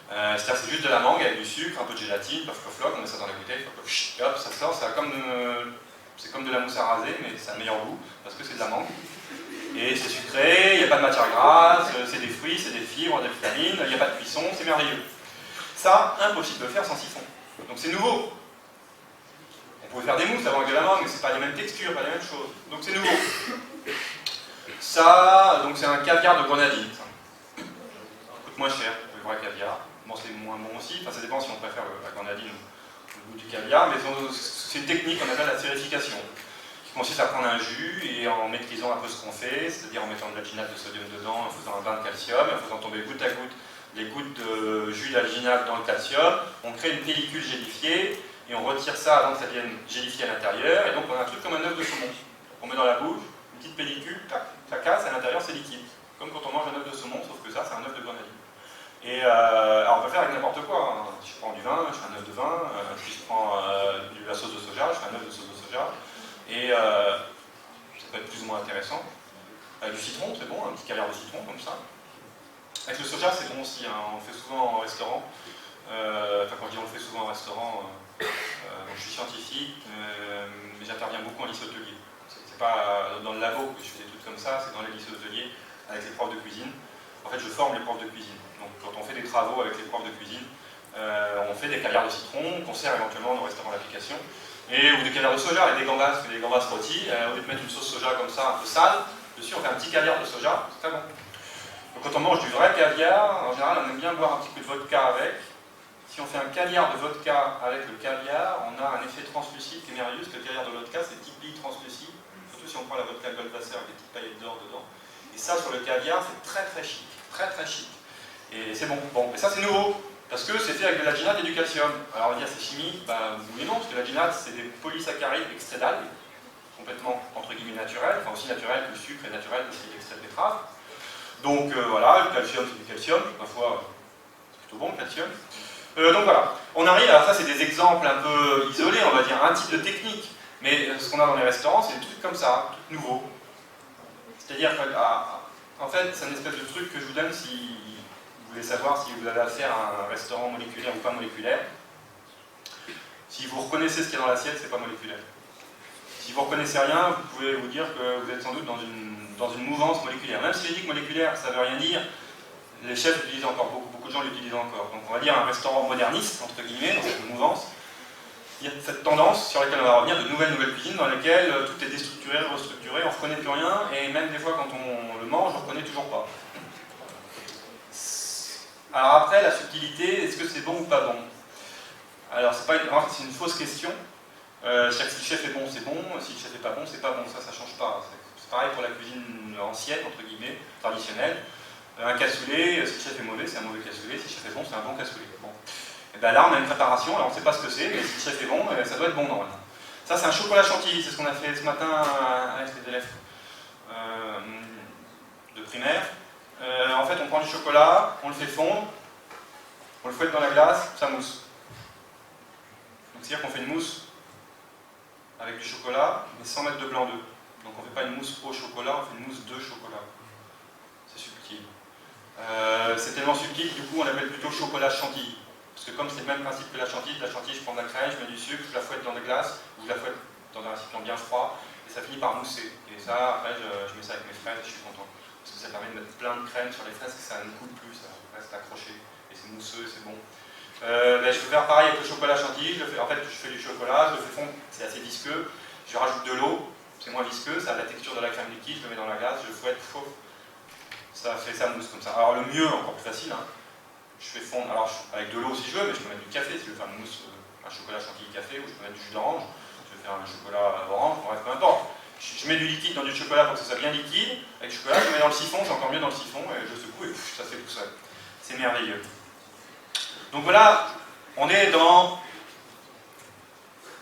[SPEAKER 2] C'est-à-dire c'est juste de la mangue avec du sucre, un peu de gélatine, paf, paf, on met ça dans la bouteille, hop, ça sort, c'est comme de la mousse à raser, mais c'est un meilleur goût, parce que c'est de la mangue. Et c'est sucré, il n'y a pas de matière grasse, c'est des fruits, c'est des fibres, des vitamines, il n'y a pas de cuisson, c'est merveilleux. Ça, impossible de le faire sans siphon. Donc c'est nouveau. On pouvait faire des mousses avant avec de la mangue, mais c'est pas les mêmes textures, pas les mêmes choses. Donc c'est nouveau. Ça, donc c'est un caviar de grenadine. Ça coûte moins cher que le vrai caviar. Bon, c'est moins bon aussi, enfin ça dépend si on préfère la grenadine ou le goût du caviar, mais c'est une technique qu'on appelle la sérification, qui consiste à prendre un jus et en maîtrisant un peu ce qu'on fait, c'est-à-dire en mettant de l'alginate de sodium dedans, en faisant un bain de calcium, et en faisant tomber goutte à goutte les gouttes de jus d'alginate dans le calcium, on crée une pellicule gélifiée et on retire ça avant que ça devienne gélifié à l'intérieur, et donc on a un truc comme un œuf de saumon. On met dans la bouche, une petite pellicule, tac, ça casse, à l'intérieur c'est liquide. Comme quand on mange un œuf de saumon, sauf que ça c'est un œuf de grenadine. Et alors on peut faire avec n'importe quoi, hein. Si je prends du vin, je fais un œuf de vin, si je prends de la sauce de soja, je fais un œuf de sauce de soja, et ça peut être plus ou moins intéressant. Du citron, c'est bon, un petit caviar de citron comme ça. Avec le soja, c'est bon aussi, hein. On le fait souvent en restaurant. Enfin, quand je dis on le fait souvent en restaurant, donc je suis scientifique, mais j'interviens beaucoup en lycée hôtelier. C'est pas dans le labo que je fais des trucs comme ça, c'est dans les lycées hôteliers avec les profs de cuisine. En fait, je forme les profs de cuisine. Donc, quand on fait des travaux avec les profs de cuisine, on fait des caviars de citron qu'on sert éventuellement dans le restaurant d'application, ou des caviars de soja avec des gambas rôtis. Au lieu de mettre une sauce soja comme ça, un peu sale, dessus on fait un petit caviar de soja, c'est très bon. Donc, quand on mange du vrai caviar, en général, on aime bien boire un petit peu de vodka avec. Si on fait un caviar de vodka avec le caviar, on a un effet translucide qui est merveilleux, parce que le caviar de vodka, c'est type translucide, surtout si on prend la vodka Goldwasser avec des petites paillettes d'or dedans. Et ça, sur le caviar, c'est très très chic, très très chic. Et c'est bon. Et ça, c'est nouveau, parce que c'est fait avec de l'alginate et du calcium. Alors, on va dire c'est chimique, oui et non, parce que l'alginate, c'est des polysaccharides extraits d'algues, complètement, entre guillemets, naturels, enfin aussi naturel que le sucre est naturel parce qu'il est extrait de betterave. Donc voilà, le calcium, c'est du calcium, parfois c'est plutôt bon le calcium. Donc voilà, on arrive, alors ça c'est des exemples un peu isolés, on va dire, un type de technique, mais ce qu'on a dans les restaurants, c'est des trucs comme ça, tout nouveau. C'est-à-dire qu'en fait, c'est une espèce de truc que je vous donne si vous voulez savoir si vous avez affaire à un restaurant moléculaire ou pas moléculaire. Si vous reconnaissez ce qu'il y a dans l'assiette, c'est pas moléculaire. Si vous ne reconnaissez rien, vous pouvez vous dire que vous êtes sans doute dans une mouvance moléculaire. Même si je dis que moléculaire, ça ne veut rien dire, les chefs l'utilisent encore, beaucoup de gens l'utilisent encore. Donc on va dire un restaurant moderniste, entre guillemets, dans cette mouvance. Il y a cette tendance sur laquelle on va revenir, de nouvelles cuisines, dans lesquelles tout est déstructuré, restructuré, on ne reconnaît plus rien, et même des fois quand on le mange, on ne reconnaît toujours pas. Alors après, la subtilité, est-ce que c'est bon ou pas bon? Alors c'est une fausse question. Si le chef est bon, c'est bon. Si le chef n'est pas bon, c'est pas bon. Ça ne change pas. C'est pareil pour la cuisine ancienne, entre guillemets, traditionnelle. Un cassoulet, si le chef est mauvais, c'est un mauvais cassoulet. Si le chef est bon, c'est un bon cassoulet. Bon. Et bien là, on a une préparation. Alors on ne sait pas ce que c'est, mais si le chef est bon, ça doit être bon normalement. Ça, c'est un chocolat chantilly. C'est ce qu'on a fait ce matin avec les élèves de primaire. En fait, on prend du chocolat, on le fait fondre, on le fouette dans la glace, ça mousse. C'est-à-dire qu'on fait une mousse avec du chocolat, mais sans mettre de blanc d'œuf. Donc on ne fait pas une mousse au chocolat, on fait une mousse de chocolat. C'est subtil. C'est tellement subtil que du coup on l'appelle plutôt chocolat chantilly. Parce que comme c'est le même principe que la chantilly, je prends de la crème, je mets du sucre, je la fouette dans des glaces, ou je la fouette dans un récipient bien froid, et ça finit par mousser. Et ça, après, je mets ça avec mes fraises et je suis content. Parce que ça permet de mettre plein de crème sur les fraises, que ça ne coule plus, ça reste accroché. Et c'est mousseux, c'est bon. Je peux faire pareil avec le chocolat chantilly. En fait, je fais du chocolat, je le fais fondre, c'est assez visqueux. Je rajoute de l'eau, c'est moins visqueux, ça a la texture de la crème liquide, je le mets dans la glace, je fouette, ça fait ça mousse comme ça. Alors le mieux, encore plus facile, hein, je fais fondre, alors avec de l'eau si je veux, mais je peux mettre du café si je veux faire une mousse, un chocolat chantilly café, ou je peux mettre du jus d'orange, je vais faire un chocolat orange, bref, peu importe. Je mets du liquide dans du chocolat pour que ça soit bien liquide, avec du chocolat, je le mets dans le siphon, c'est encore mieux dans le siphon, et je secoue et ça fait tout seul. C'est merveilleux. Donc voilà, on est dans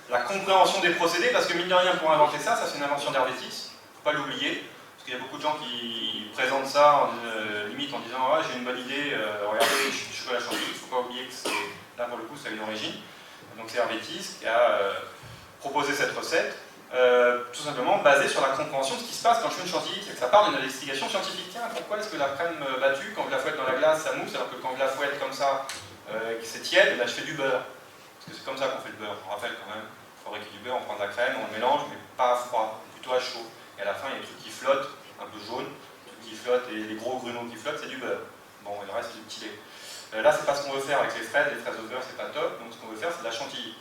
[SPEAKER 2] la compréhension des procédés, parce que mine de rien, pour inventer ça, c'est une invention d'Hervétis, il ne faut pas l'oublier, parce qu'il y a beaucoup de gens qui présentent ça limite en disant ah, j'ai une bonne idée, regardez, je suis du chocolat chantilly, il ne faut pas oublier que là pour le coup ça a une origine. Donc c'est Hervétis qui a proposé cette recette, tout simplement basée sur la compréhension de ce qui se passe quand je fais une chantilly, c'est que ça part d'une investigation scientifique. Tiens, pourquoi est-ce que la crème battue, quand je la fouette dans la glace, ça mousse, alors que quand je la fouette comme ça, que c'est tiède, là je fais du beurre. Parce que c'est comme ça qu'on fait le beurre. On rappelle quand même, il faudrait qu'il y ait du beurre, on prend de la crème, on le mélange, mais pas à froid, plutôt à chaud. Et à la fin, il y a des trucs qui flottent, un peu jaune, des trucs qui flottent, et les gros grumeaux qui flottent, c'est du beurre. Bon, et le reste, c'est du petit lait. Là, c'est pas ce qu'on veut faire avec les fraises au beurre, c'est pas top, donc ce qu'on veut faire, c'est de la chantilly.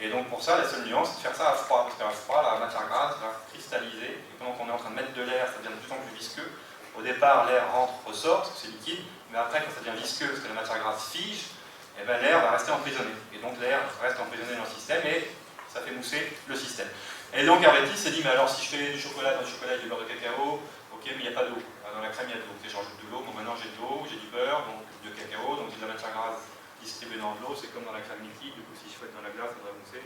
[SPEAKER 2] Et donc pour ça, la seule nuance, c'est de faire ça à froid, parce qu'à froid, la matière grasse va cristalliser, et pendant qu'on est en train de mettre de l'air, ça devient de plus en plus visqueux. Au départ, l'air rentre, ressort, parce que c'est liquide, mais après, quand ça devient visqueux, parce que la matière grasse fige, et ben, l'air va rester emprisonné. Et donc l'air reste emprisonné dans le système et ça fait mousser le système. Et donc Hervétis s'est dit, mais alors si je fais du chocolat, dans le chocolat il y a du beurre de cacao, ok, mais il n'y a pas d'eau. Dans la crème il y a de l'eau. Je rajoute de l'eau, bon maintenant j'ai de l'eau, j'ai du beurre, donc de cacao, donc j'ai de la matière grasse distribué dans de l'eau, c'est comme dans la crème liquide, du coup si je fouette dans la glace, ça devrait mousser.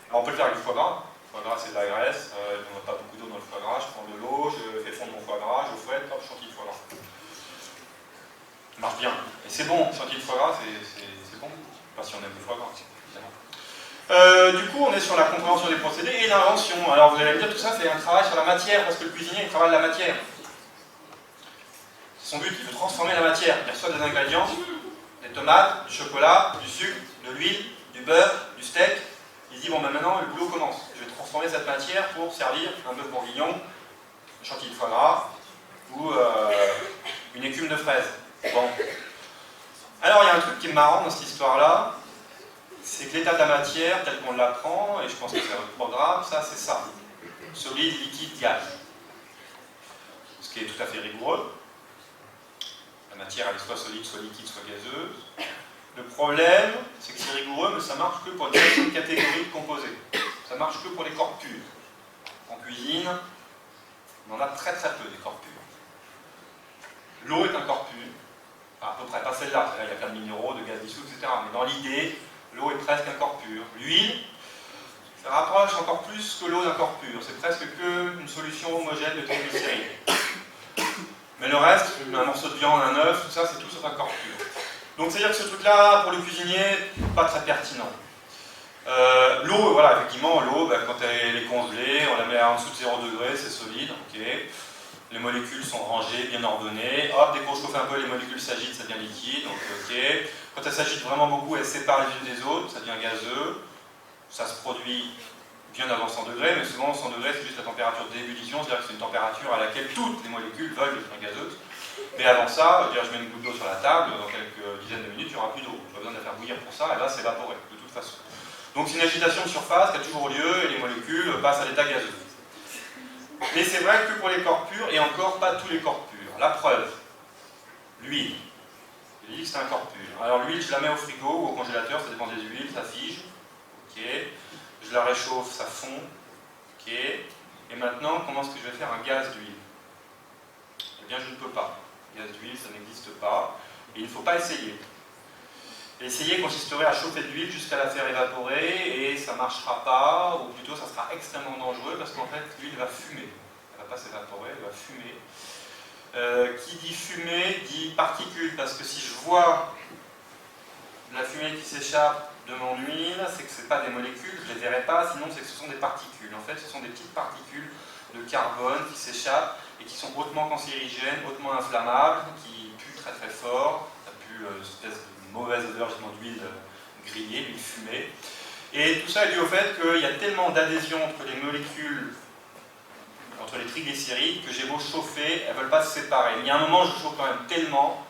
[SPEAKER 2] Alors on peut le faire avec du foie gras. Le foie gras c'est de la graisse, on n'a pas beaucoup d'eau dans le foie gras, je prends de l'eau, je fais fondre mon foie gras, je fouette, hop, chantilly de foie gras. Ça marche bien. Et c'est bon, chantilly de foie gras c'est bon. Pas si on aime le foie gras, évidemment. Du coup, on est sur la compréhension des procédés et l'invention. Alors vous allez me dire, tout ça c'est un travail sur la matière, parce que le cuisinier il travaille la matière. Son but, il veut transformer la matière. Il reçoit des ingrédients, des tomates, du chocolat, du sucre, de l'huile, du beurre, du steak. Il dit, bon ben maintenant le boulot commence. Je vais transformer cette matière pour servir un bœuf bourguignon, un chantilly de foie gras ou une écume de fraise. Bon. Alors il y a un truc qui est marrant dans cette histoire-là, c'est que l'état de la matière, tel qu'on l'apprend, et je pense que c'est votre programme, ça c'est ça. Solide, liquide, gaz. Ce qui est tout à fait rigoureux. La matière elle est soit solide, soit liquide, soit gazeuse. Le problème, c'est que c'est rigoureux, mais ça marche que pour une certaine catégorie de composés. Ça marche que pour les corps purs. En cuisine, on en a très très peu des corps purs. L'eau est un corps pur. À peu près, pas celle-là, il y a plein de minéraux, de gaz dissous, etc. Mais dans l'idée, l'eau est presque un corps pur. L'huile, ça rapproche encore plus que l'eau d'un corps pur. C'est presque qu'une solution homogène de triglycérides. Mais le reste, un morceau de viande, un œuf, tout ça, c'est tout sauf un corps pur. Donc c'est-à-dire que ce truc-là, pour le cuisinier, pas très pertinent. L'eau, voilà, effectivement, l'eau, quand elle est congelée, on la met en dessous de 0 degré, c'est solide, ok. Les molécules sont rangées, bien ordonnées. Hop, dès qu'on chauffe un peu, les molécules s'agitent, ça devient liquide, donc ok. Quand elles s'agitent vraiment beaucoup, elles séparent les unes des autres, ça devient gazeux. Ça se produit bien avant 100 degrés, mais souvent 100 degrés, c'est juste la température d'ébullition, c'est-à-dire que c'est une température à laquelle toutes les molécules veulent devenir gazeuses. Mais avant ça, je mets une goutte d'eau sur la table, dans quelques dizaines de minutes, il n'y aura plus d'eau. Pas besoin de la faire bouillir pour ça, elle va s'évaporer, de toute façon. Donc c'est une agitation de surface qui a toujours lieu, et les molécules passent à l'état gazeux. Mais c'est vrai que pour les corps purs, et encore pas tous les corps purs. La preuve, l'huile. J'ai dit que c'est un corps pur. Alors l'huile, je la mets au frigo ou au congélateur, ça dépend des huiles, ça fige. Ok. Je la réchauffe, ça fond. Ok. Et maintenant, comment est-ce que je vais faire un gaz d'huile? Eh bien, je ne peux pas. Gaz d'huile, ça n'existe pas. Et il ne faut pas essayer. Essayer consisterait à chauffer de l'huile jusqu'à la faire évaporer et ça ne marchera pas, ou plutôt ça sera extrêmement dangereux parce qu'en fait l'huile va fumer. Elle ne va pas s'évaporer, elle va fumer. Qui dit fumée dit particules, parce que si je vois la fumée qui s'échappe de mon huile, c'est que ce n'est pas des molécules, je ne les verrai pas, sinon c'est que ce sont des particules. En fait, ce sont des petites particules de carbone qui s'échappent et qui sont hautement cancérigènes, hautement inflammables, qui puent très très fort. Ça pue une espèce de mauvaise odeur justement d'huile grillée, d'huile fumée. Et tout ça est dû au fait qu'il y a tellement d'adhésion entre les molécules, entre les triglycérides, que j'ai beau chauffer, elles ne veulent pas se séparer. Mais il y a un moment, je chauffe quand même tellement,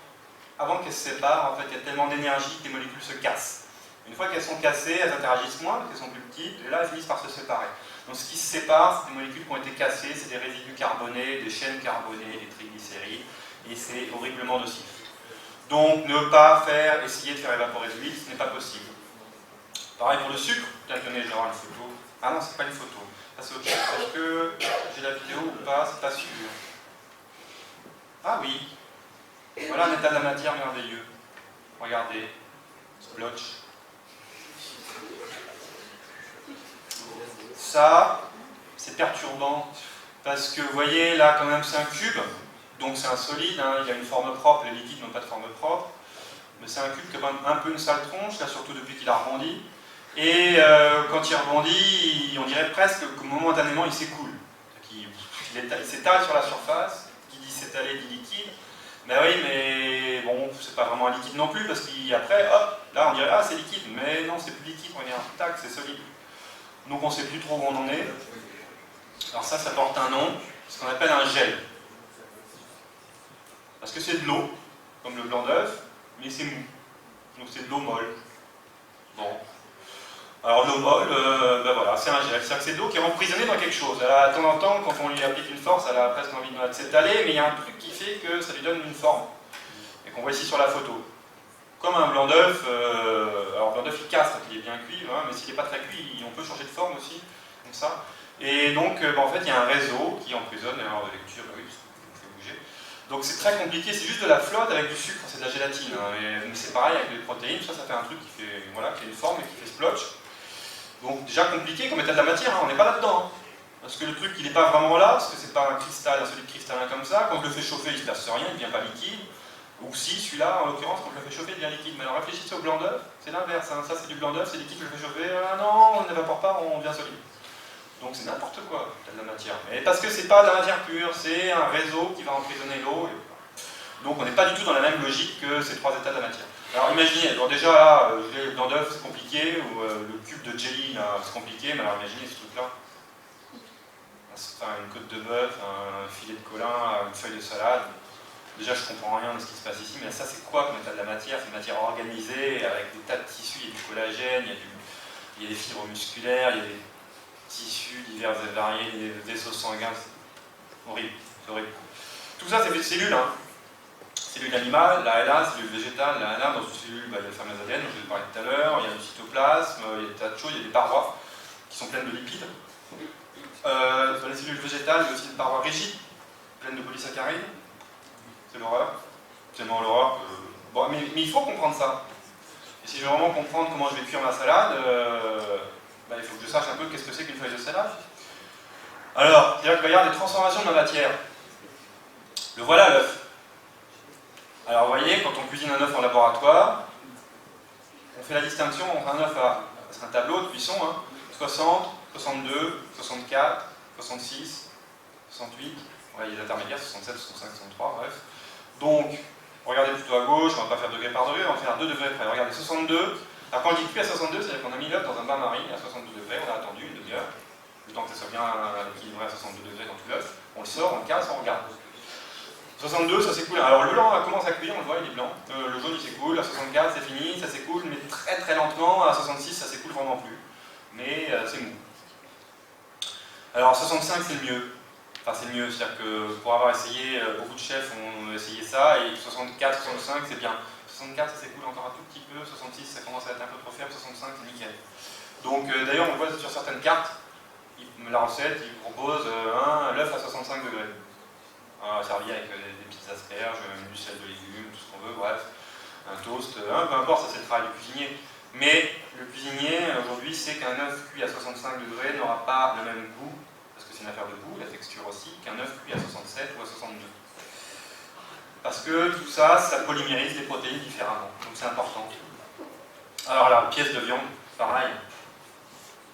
[SPEAKER 2] avant qu'elles se séparent, en fait, il y a tellement d'énergie que les molécules se cassent. Une fois qu'elles sont cassées, elles interagissent moins, parce qu'elles sont plus petites, et là, elles finissent par se séparer. Donc ce qui se sépare, c'est des molécules qui ont été cassées, c'est des résidus carbonés, des chaînes carbonées, des triglycérides, et c'est horriblement nocif. Donc ne pas essayer de faire évaporer de l'huile, ce n'est pas possible. Pareil pour le sucre, peut-être que je vais avoir une photo. Ah non, c'est pas une photo. Ça c'est autre chose. Est-ce que j'ai la vidéo ou pas? C'est pas sûr. Ah oui. Voilà un état de la matière merveilleux. Regardez. Splotch. Ça, c'est perturbant. Parce que vous voyez, là quand même c'est un cube. Donc c'est un solide, hein, il a une forme propre, les liquides n'ont pas de forme propre. Mais c'est un cube qui a un peu une sale tronche, là surtout depuis qu'il a rebondi. Et quand il rebondit, on dirait presque que momentanément il s'écoule. Il s'étale sur la surface, qui dit s'étaler dit liquide. Ben oui, mais bon, c'est pas vraiment un liquide non plus, parce qu'après, hop, là on dirait ah c'est liquide, mais non c'est plus liquide, regarde, tac, c'est solide. Donc on ne sait plus trop où on en est. Alors ça porte un nom, ce qu'on appelle un gel. Parce que c'est de l'eau, comme le blanc d'œuf, mais c'est mou. Donc c'est de l'eau molle. Bon. Alors l'eau molle, ben voilà, c'est un gel. C'est-à-dire que c'est de l'eau qui est emprisonnée dans quelque chose. Alors, de temps en temps, quand on lui applique une force, elle a presque envie de s'étaler, mais il y a un truc qui fait que ça lui donne une forme. Et qu'on voit ici sur la photo. Comme un blanc d'œuf, alors le blanc d'œuf il casse quand il est bien cuit, hein, mais s'il n'est pas très cuit, on peut changer de forme aussi, comme ça. Et donc, en fait, il y a un réseau qui emprisonne l'erreur de lecture, bah oui, parce que je fais bouger. Donc c'est très compliqué, c'est juste de la flotte avec du sucre, c'est de la gélatine. Hein, mais c'est pareil avec les protéines, ça fait un truc qui fait, voilà, qui a une forme et qui fait splotch. Donc déjà compliqué comme état de la matière, hein, on n'est pas là-dedans. Hein. Parce que le truc il n'est pas vraiment là, parce que c'est pas un cristal, un solide cristallin comme ça. Quand je le fais chauffer, il ne se passe rien, il ne devient pas liquide. Ou si, celui-là, en l'occurrence, quand je le fais chauffer, il devient liquide. Mais alors réfléchissez au blanc d'œuf, c'est l'inverse. Hein. Ça c'est du blanc d'œuf, c'est liquide, je le fais chauffer, ah non, on n'évapore pas, on devient solide. Donc c'est n'importe quoi, de la matière. Mais parce que c'est pas de la matière pure, c'est un réseau qui va emprisonner l'eau. Donc on n'est pas du tout dans la même logique que ces trois états de la matière. Alors imaginez, alors déjà là, le blanc d'œuf c'est compliqué, ou le cube de jelly c'est compliqué, mais alors imaginez ce truc-là. Enfin, une côte de bœuf, un filet de colin, une feuille de salade. Déjà je comprends rien de ce qui se passe ici, mais ça c'est quoi comme état de la matière? C'est une matière organisée, avec des tas de tissus, il y a du collagène, il y a des fibres musculaires, il y a des tissus divers et variés, des vaisseaux sanguins, c'est horrible, c'est horrible. Tout ça c'est des cellules, hein. Cellule animale, l'ALA, cellule végétale, l'ALA, dans une cellule, il y a le fameux ADN dont je vous ai parlé tout à l'heure, il y a le cytoplasme, il y a des tas de choses, il y a des parois qui sont pleines de lipides. Dans les cellules végétales, il y a aussi une paroi rigide, pleine de polysaccharides. C'est l'horreur. C'est vraiment l'horreur. Bon, mais il faut comprendre ça. Et si je veux vraiment comprendre comment je vais cuire ma salade, il faut que je sache un peu qu'est-ce que c'est qu'une feuille de salade. Alors, il va y avoir des transformations de la matière. Le voilà l'œuf. Alors vous voyez, quand on cuisine un œuf en laboratoire, on fait la distinction entre un œuf c'est un tableau de cuisson, hein, 60, 62, 64, 66, 68, ouais, les intermédiaires, 67, 65, 63, bref. Donc, regardez plutôt à gauche, on ne va pas faire degré par degré, on va faire 2 degrés près. Regardez, 62, alors quand on dit cuit à 62, c'est-à-dire qu'on a mis l'œuf dans un bain-marie à 62 degrés, on a attendu une demi-heure, le temps que ça soit bien équilibré à 62 degrés dans tout l'œuf, on le sort, on le casse, on regarde. 62, ça s'écoule. Alors le blanc commence à cuire, on le voit, il est blanc. Le jaune, il s'écoule. À 64, c'est fini, ça s'écoule, mais très très lentement. À 66, ça s'écoule vraiment plus. Mais c'est mou. Alors 65, c'est le mieux. Enfin, c'est le mieux, c'est-à-dire que pour avoir essayé, beaucoup de chefs ont essayé ça, et 64, 65, c'est bien. 64, ça s'écoule encore un tout petit peu. 66, ça commence à être un peu trop ferme. 65, c'est nickel. Donc d'ailleurs, on le voit sur certaines cartes, la recette, il propose l'œuf à 65 degrés. Servi avec des petites asperges, du sel de légumes, tout ce qu'on veut, bref, un toast, peu importe, ça c'est le travail du cuisinier. Mais le cuisinier, aujourd'hui, sait qu'un œuf cuit à 65 degrés n'aura pas le même goût, parce que c'est une affaire de goût, la texture aussi, qu'un œuf cuit à 67 ou à 62. Parce que tout ça, ça polymérise les protéines différemment, donc c'est important. Alors là, pièce de viande, pareil.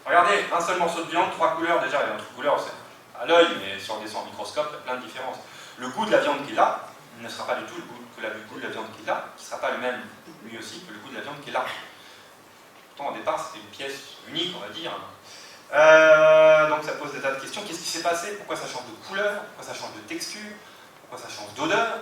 [SPEAKER 2] Regardez, un seul morceau de viande, 3 couleurs, déjà, il y a une couleur, c'est à l'œil, mais si on descend au microscope, il y a plein de différences. Le goût de la viande qui est là ne sera pas du tout le goût de la viande qui est là, qui ne sera pas le même, lui aussi, que le goût de la viande qui est là. Pourtant, au départ, c'était une pièce unique, on va dire. Donc ça pose des tas de questions. Qu'est-ce qui s'est passé? Pourquoi ça change de couleur? Pourquoi ça change de texture? Pourquoi ça change d'odeur?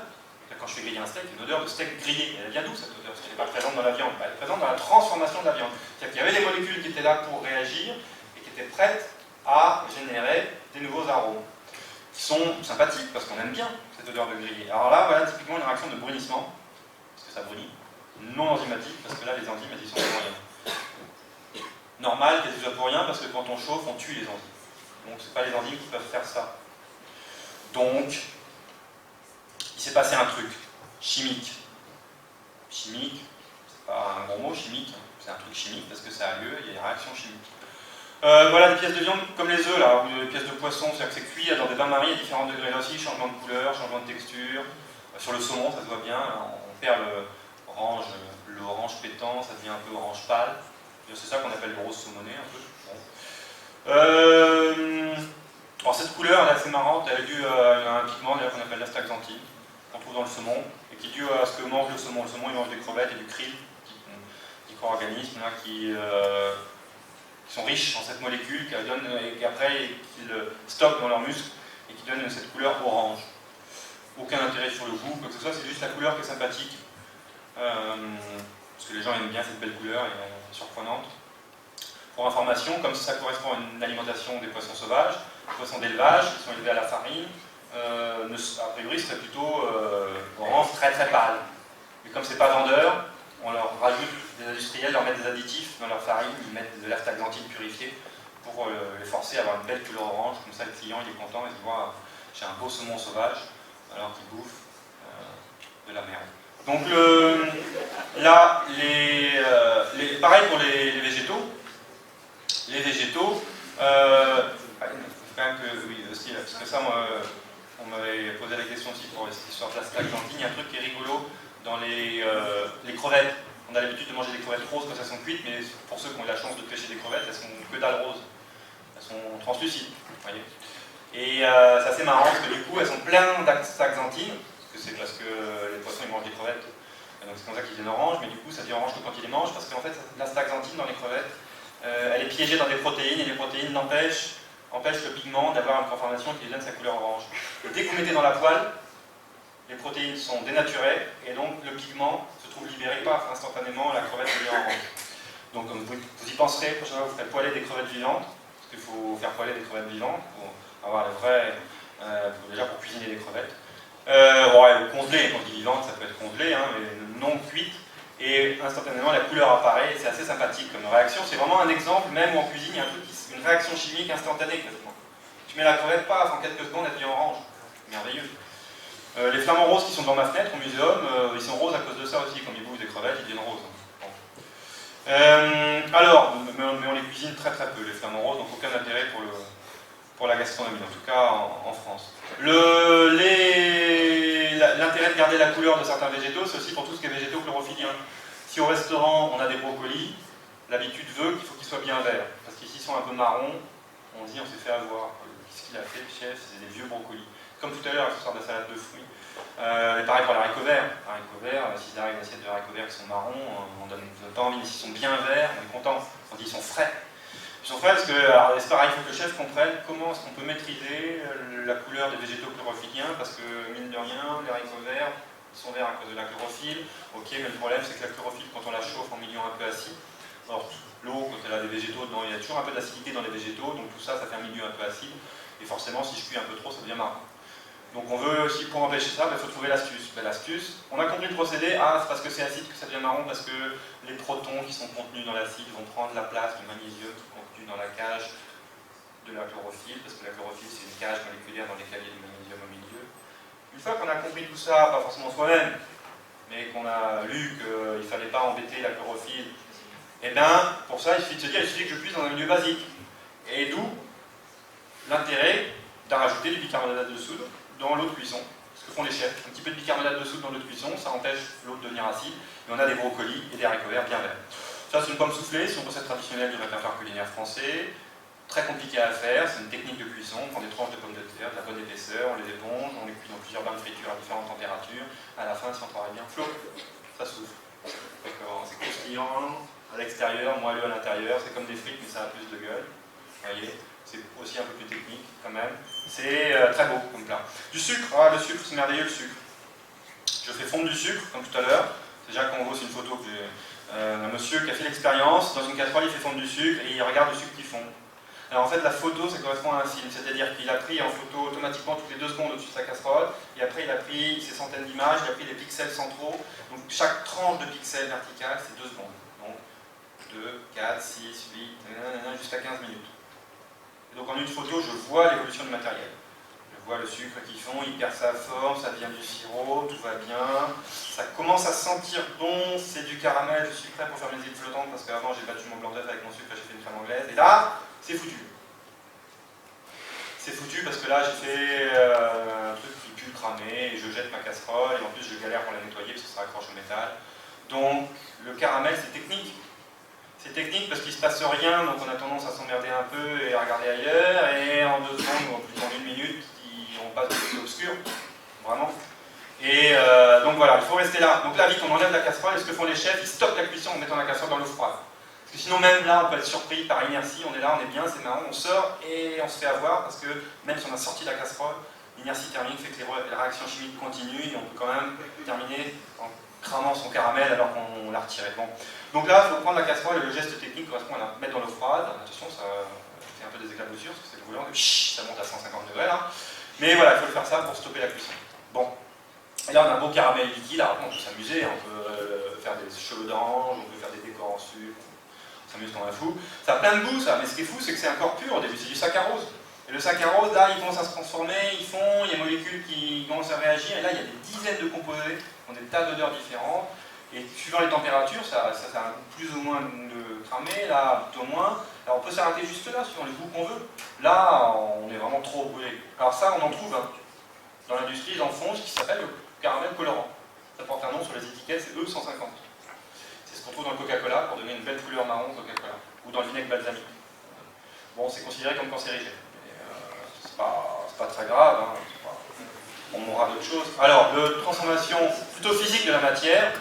[SPEAKER 2] Quand je fais griller un steak, une odeur de steak grillé, elle vient d'où cette odeur? Parce qu'elle n'est pas présente dans la viande, elle est présente dans la transformation de la viande. C'est-à-dire qu'il y avait des molécules qui étaient là pour réagir et qui étaient prêtes à générer des nouveaux arômes, qui sont sympathiques parce qu'on aime bien cette odeur de grillé. Alors là, voilà typiquement une réaction de brunissement, parce que ça brunit, non enzymatique, parce que là les enzymes elles y sont pour rien. Normal qu'elles y soient pour rien, parce que quand on chauffe, on tue les enzymes. Donc c'est pas les enzymes qui peuvent faire ça. Donc, il s'est passé un truc chimique. Chimique, c'est pas un gros mot, chimique, c'est un truc chimique parce que ça a lieu, il y a des réactions chimiques. Voilà des pièces de viande comme les œufs, là, ou des pièces de poisson, c'est-à-dire que c'est cuit dans des bains-maries à différents degrés. Là aussi, changement de couleur, changement de texture. Sur le saumon, ça se voit bien, on perd l'orange pétant, ça devient un peu orange pâle. C'est ça qu'on appelle le rose saumoné, un peu. Bon. Alors cette couleur, elle est assez marrante, elle est due à un pigment qu'on appelle l'astaxanthine, qu'on trouve dans le saumon, et qui est dû à ce que mange le saumon. Le saumon, il mange des crevettes et du krill, micro-organismes là, qui sont riches en cette molécule, et qu'après qu'ils stockent dans leurs muscles, et qui donnent cette couleur orange. Aucun intérêt sur le goût, quoi que ce soit, c'est juste la couleur qui est sympathique. Parce que les gens aiment bien cette belle couleur, elle est surprenante. Pour information, comme ça correspond à une alimentation des poissons sauvages, les poissons d'élevage qui sont élevés à la farine, a priori seraient plutôt orange très très pâle. Mais comme c'est pas vendeur, on leur rajoute, des industriels leur mettent des additifs dans leur farine, ils mettent de l'astaxanthine purifiée pour les forcer à avoir une belle couleur orange, comme ça le client il est content, il se dit wow, j'ai un beau saumon sauvage, alors qu'il bouffe de la merde. Donc là, pareil pour les végétaux. Les végétaux, quand même que, oui, aussi, parce que ça, on m'avait posé la question aussi pour l'histoire de la staxanthine. Il y a un truc qui est rigolo dans les crevettes. On a l'habitude de manger des crevettes roses quand elles sont cuites, mais pour ceux qui ont eu la chance de pêcher des crevettes, elles sont que dalle rose. Elles sont translucides, vous voyez. Et c'est assez marrant parce que du coup, elles sont pleines d'astaxanthine, parce que les poissons ils mangent des crevettes, donc c'est comme ça qu'ils deviennent orange, mais du coup ça devient orange que quand ils les mangent, parce qu'en fait l'astaxanthine dans les crevettes, elle est piégée dans des protéines, et les protéines empêchent le pigment d'avoir une conformation qui lui donne sa couleur orange. Et dès que vous mettez dans la poêle, les protéines sont dénaturées, et donc le pigment se trouve libéré, paf, instantanément, la crevette devient orange. Donc vous y penserez, prochainement vous ferez poêler des crevettes vivantes, parce qu'il faut faire poêler des crevettes vivantes, pour avoir les vrais, déjà pour cuisiner les crevettes. Congelées, quand je dis vivante, ça peut être congelé, hein, mais non cuite, et instantanément la couleur apparaît, c'est assez sympathique comme réaction. C'est vraiment un exemple, même en cuisine, il y a un truc une réaction chimique instantanée quasiment. Tu mets la crevette, paf, en quelques secondes, elle devient orange. Merveilleux. Les flamants roses qui sont devant ma fenêtre au muséum, ils sont roses à cause de ça aussi, comme ils bouffent des crevettes, ils deviennent roses. Bon. Mais on les cuisine très très peu, les flamants roses, donc aucun intérêt pour la gastronomie, en tout cas en France. L'intérêt de garder la couleur de certains végétaux, c'est aussi pour tout ce qui est végétaux chlorophyllien. Si au restaurant on a des brocolis, l'habitude veut qu'il faut qu'ils soient bien verts, parce qu'ils s'ils sont un peu marrons, on se dit on s'est fait avoir. Qu'est-ce qu'il a fait le chef? C'est des vieux brocolis. Comme tout à l'heure, ce soir de la salade de fruits. Et pareil pour les haricots verts. Haricots verts, s'ils arrivent une assiette de haricots verts qui sont marrons, on donne pas envie, mais s'ils sont bien verts, on est content. On dit ils sont frais. Ils sont frais parce que, alors c'est pareil, il faut que le chef comprenne comment est-ce qu'on peut maîtriser la couleur des végétaux chlorophylliens, parce que, mine de rien, les haricots verts, ils sont verts à cause de la chlorophylle. Ok, mais le problème, c'est que la chlorophylle, quand on la chauffe en milieu un peu acide, alors l'eau, quand elle a des végétaux dedans, il y a toujours un peu d'acidité dans les végétaux, donc tout ça, ça fait un milieu un peu acide, et forcément, si je cuis un peu trop, ça devient marron. Donc on veut aussi, pour empêcher ça, il faut trouver l'astuce. L'astuce, on a compris le procédé, c'est parce que c'est acide que ça devient marron, parce que les protons qui sont contenus dans l'acide vont prendre la place du magnésium qui est contenu dans la cage de la chlorophylle, parce que la chlorophylle c'est une cage moléculaire dans laquelle il y a du magnésium au milieu. Une fois qu'on a compris tout ça, pas forcément soi-même, mais qu'on a lu qu'il ne fallait pas embêter la chlorophylle, et bien pour ça il suffit de se dire, il suffit que je cuise dans un milieu basique. Et d'où l'intérêt d'en rajouter du bicarbonate de soude dans l'eau de cuisson, ce que font les chefs. Un petit peu de bicarbonate de soude dans l'eau de cuisson, ça empêche l'eau de devenir acide, et on a des brocolis et des haricots verts bien verts. Ça c'est une pomme soufflée, c'est une recette traditionnelle du répertoire culinaire français, très compliqué à faire, c'est une technique de cuisson, on prend des tranches de pommes de terre, de la bonne épaisseur, on les éponge, on les cuit dans plusieurs bains de friture à différentes températures, à la fin si on travaille bien, flot, ça souffle. C'est croustillant à l'extérieur, moelleux à l'intérieur, c'est comme des frites mais ça a plus de gueule, vous voyez. C'est aussi un peu plus technique quand même. C'est très beau comme plat. Du sucre, le sucre, c'est merveilleux le sucre. Je fais fondre du sucre, comme tout à l'heure. C'est Jacques Congo, c'est une photo que j'ai. Un monsieur qui a fait l'expérience, dans une casserole, il fait fondre du sucre et il regarde le sucre qui fond. Alors en fait, la photo, ça correspond à un film, c'est-à-dire qu'il a pris en photo automatiquement toutes les 2 secondes au-dessus de sa casserole, et après il a pris ces centaines d'images, il a pris les pixels centraux. Donc chaque tranche de pixels vertical, c'est 2 secondes. Donc 2, 4, 6, 8, jusqu'à 15 minutes. Donc en une photo, je vois l'évolution du matériel. Je vois le sucre qui fond, il perd sa forme, ça devient du sirop, tout va bien. Ça commence à sentir bon, c'est du caramel, je suis prêt pour faire mes îles flottantes parce qu'avant j'ai battu mon blanc d'œuf avec mon sucre et j'ai fait une crème anglaise. Et là, c'est foutu. C'est foutu parce que là j'ai fait un truc qui pue cramer et je jette ma casserole et en plus je galère pour la nettoyer parce que ça accroche au métal. Donc le caramel c'est technique. C'est technique parce qu'il ne se passe rien, donc on a tendance à s'emmerder un peu et à regarder ailleurs, et en 2 secondes, ou en plus en 1 minute, on passe de côté obscur, vraiment. Et donc voilà, il faut rester là. Donc là, vite, on enlève la casserole, et ce que font les chefs, ils stoppent la cuisson en mettant la casserole dans l'eau froide. Parce que sinon, même là, on peut être surpris par inertie, on est là, on est bien, c'est marrant, on sort, et on se fait avoir, parce que même si on a sorti la casserole, l'inertie thermique fait que les réactions chimiques continuent, et on peut quand même terminer en cramant son caramel alors qu'on l'a retiré. Bon. Donc là, il faut prendre la casserole et le geste technique correspond à la mettre dans l'eau froide. Attention, ça fait un peu des éclaboussures parce que c'est le brûlant, ça monte à 150 degrés là. Mais voilà, il faut le faire ça pour stopper la cuisson. Bon. Et là, on a un beau caramel liquide, alors on peut s'amuser, on peut faire des cheveux d'ange, on peut faire des décors en sucre, on s'amuse comme un fou. Ça a plein de goût ça, mais ce qui est fou, c'est que c'est encore pur au début, c'est du saccharose. Et le saccharose, là, il commence à se transformer, il y a des molécules qui commencent à réagir, et là, il y a des dizaines de composés, qui ont des tas d'odeurs différentes, et suivant les températures, ça a un goût plus ou moins de cramé, là, plutôt moins. Alors on peut s'arrêter juste là, suivant les goûts qu'on veut. Là, on est vraiment trop brûlé. Alors ça, on en trouve dans l'industrie, ils en font ce qui s'appelle le caramel colorant. Ça porte un nom sur les étiquettes, c'est E150. C'est ce qu'on trouve dans le Coca-Cola pour donner une belle couleur marron au Coca-Cola, ou dans le vinaigre balsamique. Bon, c'est considéré comme cancérigène. C'est pas très grave, hein. On mourra d'autre chose. Alors, de transformation plutôt physique de la matière.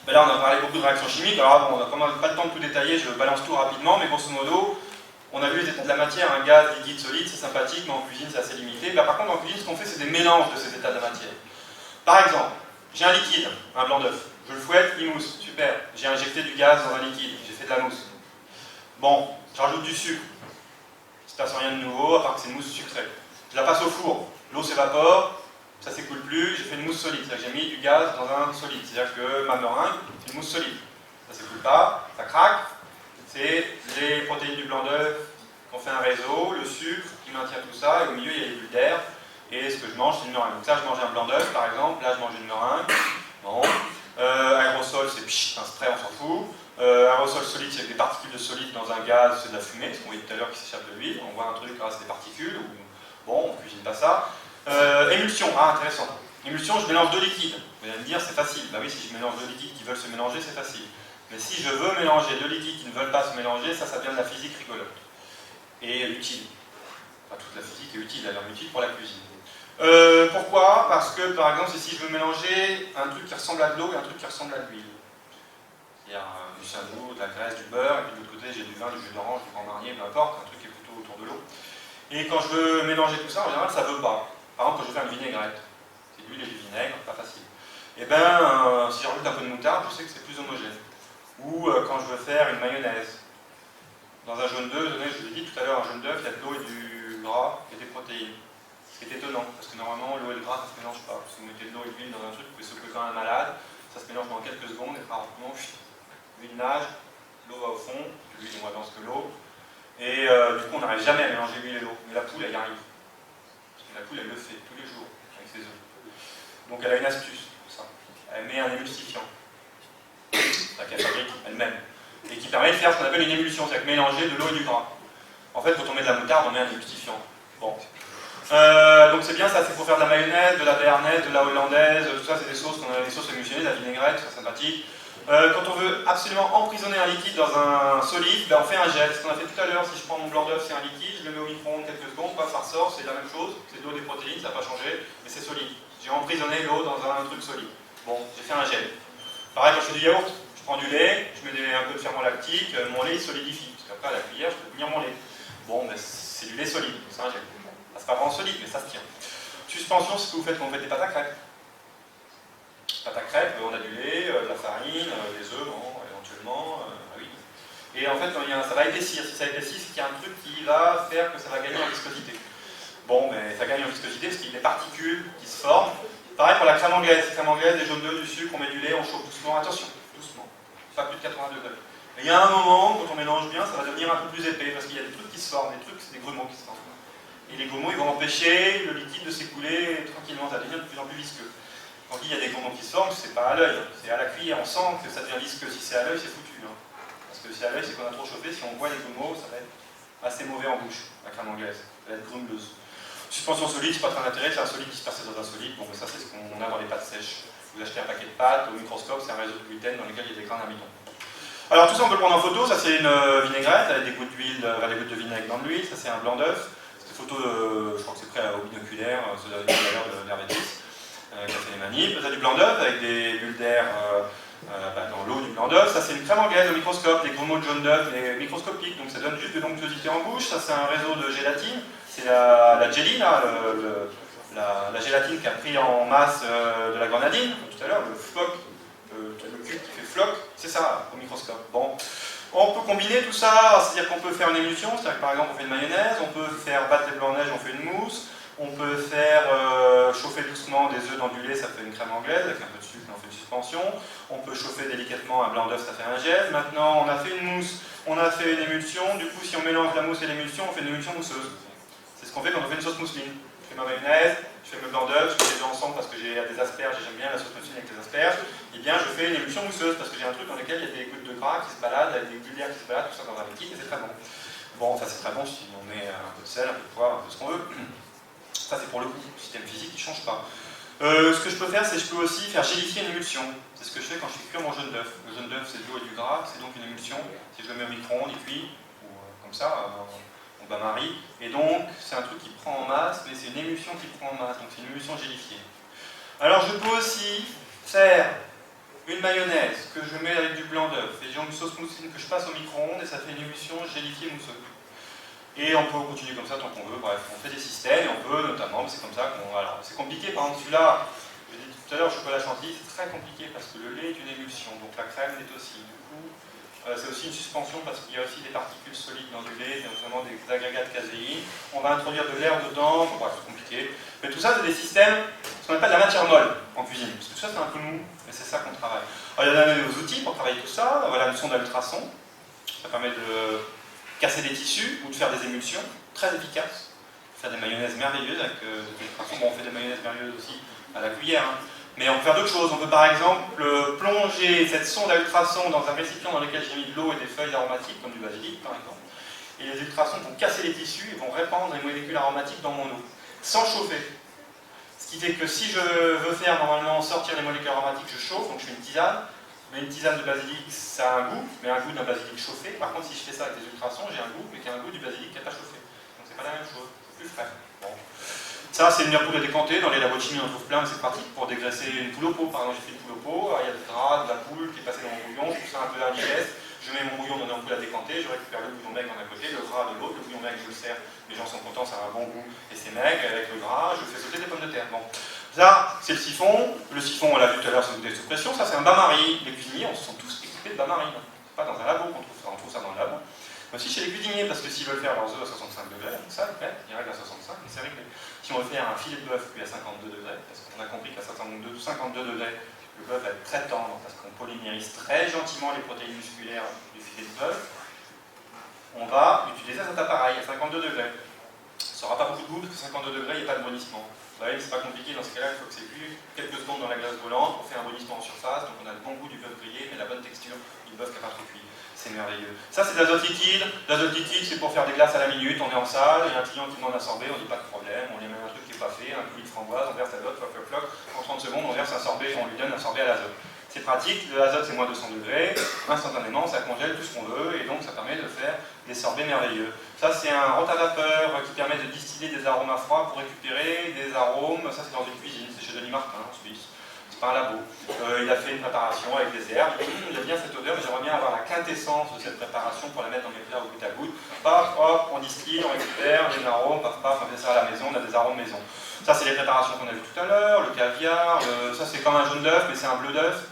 [SPEAKER 2] Ben là, on a parlé beaucoup de réactions chimiques. Alors, bon, on n'a quand même pas le temps de tout détailler, je balance tout rapidement, mais grosso modo, on a vu les états de la matière, un gaz, liquide, solide, c'est sympathique, mais en cuisine, c'est assez limité. Ben, par contre, en cuisine, ce qu'on fait, c'est des mélanges de ces états de la matière. Par exemple, j'ai un liquide, un blanc d'œuf. Je le fouette, il mousse, super. J'ai injecté du gaz dans un liquide, j'ai fait de la mousse. Bon, je rajoute du sucre. Il ne se passe rien de nouveau, à part que c'est une mousse sucrée. Je la passe au four, l'eau s'évapore, ça ne s'écoule plus, j'ai fait une mousse solide. C'est-à-dire que j'ai mis du gaz dans un solide. C'est-à-dire que ma meringue, c'est une mousse solide. Ça ne s'écoule pas, ça craque. C'est les protéines du blanc d'œuf qui ont fait un réseau, le sucre qui maintient tout ça, et au milieu il y a les bulles d'air. Et ce que je mange, c'est une meringue. Donc là, je mange un blanc d'œuf, par exemple. Là, je mange une meringue. Bon. Aérosol, c'est un spray, on s'en fout. Aérosol solide, c'est des particules de solide dans un gaz, c'est de la fumée, ce qu'on voyait tout à l'heure qui s'échappe de l'huile. On voit un truc, là, c'est des particules. Ou... Bon, on ne cuisine pas ça. Émulsion, intéressant. Émulsion, je mélange deux liquides. Vous allez me dire, c'est facile. Bah oui, si je mélange deux liquides qui veulent se mélanger, c'est facile. Mais si je veux mélanger deux liquides qui ne veulent pas se mélanger, ça devient de la physique rigolote. Et utile. Enfin, toute la physique est utile, d'ailleurs, utile pour la cuisine. Pourquoi? Parce que, par exemple, si je veux mélanger un truc qui ressemble à de l'eau et un truc qui ressemble à de l'huile. Il y a du saindoux, de la graisse, du beurre, et puis de l'autre côté, j'ai du vin, du jus d'orange, du Grand Marnier, peu importe, un truc qui est plutôt autour de l'eau. Et quand je veux mélanger tout ça, en général, ça ne veut pas. Par exemple, quand je veux faire une vinaigrette, c'est de l'huile et du vinaigre, pas facile. Et bien, si j'ajoute un peu de moutarde, je sais que c'est plus homogène. Ou quand je veux faire une mayonnaise. Dans un jaune d'œuf, je vous ai dit tout à l'heure, un jaune d'œuf, il y a de l'eau et du gras et des protéines. Ce qui est étonnant, parce que normalement, l'eau et le gras, ça ne se mélange pas. Si vous mettez de l'eau et de l'huile dans un truc, vous pouvez secouer quand un malade, ça se mélange dans quelques secondes, et rapidement, l'huile nage, l'eau va au fond, l'huile est moins dense que l'eau, et du coup, on n'arrive jamais à mélanger l'huile et l'eau. Mais la poule, elle y arrive. Parce que la poule, elle le fait tous les jours, avec ses œufs. Donc elle a une astuce pour ça. Elle met un émulsifiant, qu'elle fabrique elle-même, et qui permet de faire ce qu'on appelle une émulsion, c'est-à-dire mélanger de l'eau et du gras. En fait, quand on met de la moutarde, on met un émulsifiant. Bon. Donc c'est bien, ça c'est pour faire de la mayonnaise, de la béarnaise, de la hollandaise, tout ça c'est des sauces qu'on a des sauces émulsionnées, de la vinaigrette, c'est sympathique. Quand on veut absolument emprisonner un liquide dans un solide, ben on fait un gel. Ce qu'on a fait tout à l'heure, si je prends mon blanc d'œuf, c'est un liquide, je le mets au micro-ondes quelques secondes, ça ressort, c'est la même chose, c'est de l'eau, des protéines, ça n'a pas changé, mais c'est solide. J'ai emprisonné l'eau dans un truc solide. Bon, j'ai fait un gel. Pareil quand je fais du yaourt, je prends du lait, je mets un peu de ferment lactique, mon lait il solidifie, parce qu'après à la cuillère je peux tenir mon lait. Bon, ben, c'est du lait solide, c'est un gel. C'est pas vraiment solide, mais ça se tient. Suspension, c'est ce que vous faites quand vous faites des pâtes à crêpes. Pâtes à crêpes, on a du lait, de la farine, des œufs, bon, éventuellement, oui. Et en fait, ça va épaissir. Si ça épaissit, c'est qu'il y a un truc qui va faire que ça va gagner en viscosité. Bon, mais ça gagne en viscosité parce qu'il y a des particules qui se forment. Pareil pour la crème anglaise. La crème anglaise, des jaunes d'œufs, du sucre, on met du lait, on chauffe doucement. Attention, doucement. Pas plus de 80 degrés. Et il y a un moment, quand on mélange bien, ça va devenir un peu plus épais parce qu'il y a des trucs qui se forment. Des trucs, c'est des grumeaux qui se forment. Et les grumeaux, ils vont empêcher le liquide de s'écouler tranquillement, ça va devenir de plus en plus visqueux. Quand il y a des grumeaux qui se forment, c'est pas à l'œil, c'est à la cuillère, on sent que ça devient visqueux. Si c'est à l'œil, c'est foutu. Hein. Parce que si à l'œil, c'est qu'on a trop chauffé, si on voit les grumeaux, ça va être assez mauvais en bouche, la crème anglaise. Ça va être grumeleuse. Suspension solide, c'est pas très intéressant, c'est un solide dispersé dans un solide. Bon, mais ça, c'est ce qu'on a dans les pâtes sèches. Vous achetez un paquet de pâtes, au microscope, c'est un réseau de gluten dans lequel il y a des grains d'amidon. Alors tout ça, on peut le prendre en photo. Ça, c'est une vinaigrette avec des gouttes d'huile, des gouttes de vinaigre dans de l'huile. Ça, c'est un blanc d'œuf. Photo, je crois que c'est prêt au binoculaire, c'est d'ailleurs de l'Hervétis, qui a fait les manips. Ça, du blanc d'œuf avec des bulles d'air dans l'eau du blanc d'œuf. Ça, c'est une crème anglaise au microscope, les grumeaux de jaune d'œuf, les microscopiques, donc ça donne juste de l'onctuosité en bouche. Ça, c'est un réseau de gélatine. C'est la jelly, là, la gélatine qui a pris en masse de la grenadine, comme tout à l'heure, le floc, le cube qui fait floc, c'est ça au microscope. Bon. On peut combiner tout ça, c'est-à-dire qu'on peut faire une émulsion, c'est-à-dire que par exemple on fait une mayonnaise, on peut faire battre les blancs de neige, on fait une mousse, on peut faire chauffer doucement des œufs dans du lait, ça fait une crème anglaise, avec un peu de sucre, on fait une suspension, on peut chauffer délicatement un blanc d'œuf, ça fait un gel. Maintenant on a fait une mousse, On a fait une émulsion, du coup si on mélange la mousse et l'émulsion, on fait une émulsion mousseuse. C'est ce qu'on fait quand on fait une sauce mousseline. Je fais ma mayonnaise, je fais mes blancs d'œufs, je mets les deux ensemble parce que j'ai des asperges et j'aime bien la sauce mousseline avec les asperges. Et bien je fais une émulsion mousseuse parce que j'ai un truc dans lequel il y a des gouttes de gras qui se baladent, avec des bulles d'air qui se baladent, tout ça dans un liquide et c'est très bon. Bon, enfin c'est très bon si on met un peu de sel, un peu de poivre, un peu ce qu'on veut. Ça c'est pour le goût, le système physique il ne change pas. Ce que je peux faire, c'est que je peux aussi faire gélifier une émulsion. C'est ce que je fais quand je fais cuire mon jaune d'œuf. Le jaune d'œuf, c'est de l'eau et du gras, c'est donc une émulsion. Si je le mets au micro-ondes, il cuit, ou comme ça, en bain-marie. Et donc, c'est un truc qui prend en masse, mais c'est une émulsion qui prend en masse, donc c'est une émulsion gélifiée. Alors, je peux aussi faire une mayonnaise que je mets avec du blanc d'œuf, et j'ai une sauce mousseline que je passe au micro-ondes, et ça fait une émulsion gélifiée mousseuse. Et on peut continuer comme ça tant qu'on veut, bref, on fait des systèmes, et on peut notamment, c'est comme ça qu'on... Alors, c'est compliqué, par exemple, celui-là, je l'ai dit tout à l'heure, le chocolat chantilly, c'est très compliqué parce que le lait est une émulsion, donc la crème l'est aussi. Du coup, c'est aussi une suspension parce qu'il y a aussi des particules solides dans du lait, notamment des agrégats de caséine. On va introduire de l'air dedans, bref, c'est compliqué. Mais tout ça, c'est des systèmes, ce qu'on appelle la matière molle en cuisine, parce que tout ça, c'est un peu mou, et c'est ça qu'on travaille. Alors, il y a des outils pour travailler tout ça, voilà une sonde à ultrasons, ça permet de casser des tissus ou de faire des émulsions, très efficaces. Faire des mayonnaises merveilleuses avec des ultrasons. Bon, on fait des mayonnaises merveilleuses aussi à la cuillère, hein. Mais on peut faire d'autres choses. On peut par exemple plonger cette sonde à ultrasons dans un récipient dans lequel j'ai mis de l'eau et des feuilles aromatiques, comme du basilic par exemple. Et les ultrasons vont casser les tissus et vont répandre les molécules aromatiques dans mon eau, sans chauffer. Ce qui fait que si je veux faire normalement sortir les molécules aromatiques, je chauffe, donc je fais une tisane. Mais une tisane de basilic, ça a un goût, mais un goût d'un basilic chauffé. Par contre, si je fais ça avec des ultrasons, j'ai un goût, mais qui a un goût du basilic qui n'est pas chauffé. Donc c'est pas la même chose, c'est plus frais. Bon. Ça, c'est une poule à décanter. Dans les labos de chimie, on en trouve plein, mais c'est pratique pour dégraisser une poule au pot. Par exemple, j'ai fait une poule au pot, il y a du gras, de la poule qui est passée dans mon bouillon, je trouve ça un peu indigeste. Je mets mon bouillon dans une poule à décanter, je récupère le bouillon maigre d'un côté, le gras de l'autre. Le bouillon maigre, je le sers, les gens sont contents, ça a un bon goût, et c'est maigre. Avec le gras, je fais sauter des pommes de terre. Bon. Ça, c'est le siphon. Le siphon, on l'a vu tout à l'heure, c'est une expression. Ça, c'est un bain-marie. Les cuisiniers, on se sont tous équipés de bain-marie. C'est pas dans un labo qu'on trouve ça dans le labo. Mais aussi chez les cuisiniers, parce que s'ils veulent faire leurs œufs à 65 degrés, ça, ils règlent à 65, et c'est réglé. Si on veut faire un filet de bœuf cuit à 52 degrés, parce qu'on a compris qu'à 52 degrés, le bœuf va être très tendre, parce qu'on polymérise très gentiment les protéines musculaires du filet de bœuf, on va utiliser cet appareil à 52 degrés. Ça n'aura pas beaucoup de goût, parce que 52 degrés, il n'y a pas de brunissement. Vous voyez, c'est pas compliqué, dans ce cas-là, il faut que c'est cuit quelques secondes dans la glace brûlante pour faire un brunissement en surface, donc on a le bon goût du bœuf grillé, mais la bonne texture du bœuf qui n'a pas trop cuit. C'est merveilleux. Ça, c'est de l'azote liquide. L'azote liquide, c'est pour faire des glaces à la minute. On est en salle, il y a un client qui demande un sorbet, on dit pas de problème, on lui met un truc qui n'est pas fait, un coulis de framboise, on verse l'azote, floc, floc, floc. En 30 secondes, on verse un sorbet, on lui donne un sorbet à l'azote. C'est pratique, l'azote c'est moins 200 degrés, instantanément ça congèle tout ce qu'on veut et donc ça permet de faire des sorbets merveilleux. Ça c'est un rot à vapeur qui permet de distiller des arômes à froid pour récupérer des arômes, ça c'est dans une cuisine, c'est chez Denis Martin en Suisse, c'est pas un labo. Il a fait une préparation avec des herbes, il a bien cette odeur mais j'aimerais bien avoir la quintessence de cette préparation pour la mettre dans mes plats au goutte à goutte. Paf, hop, on distille, on récupère des arômes, paf, paf, on fait ça à la maison, on a des arômes maison. Ça, c'est les préparations qu'on a vues tout à l'heure, le caviar, ça c'est comme un jaune d'œuf, mais c'est un bleu d'œuf,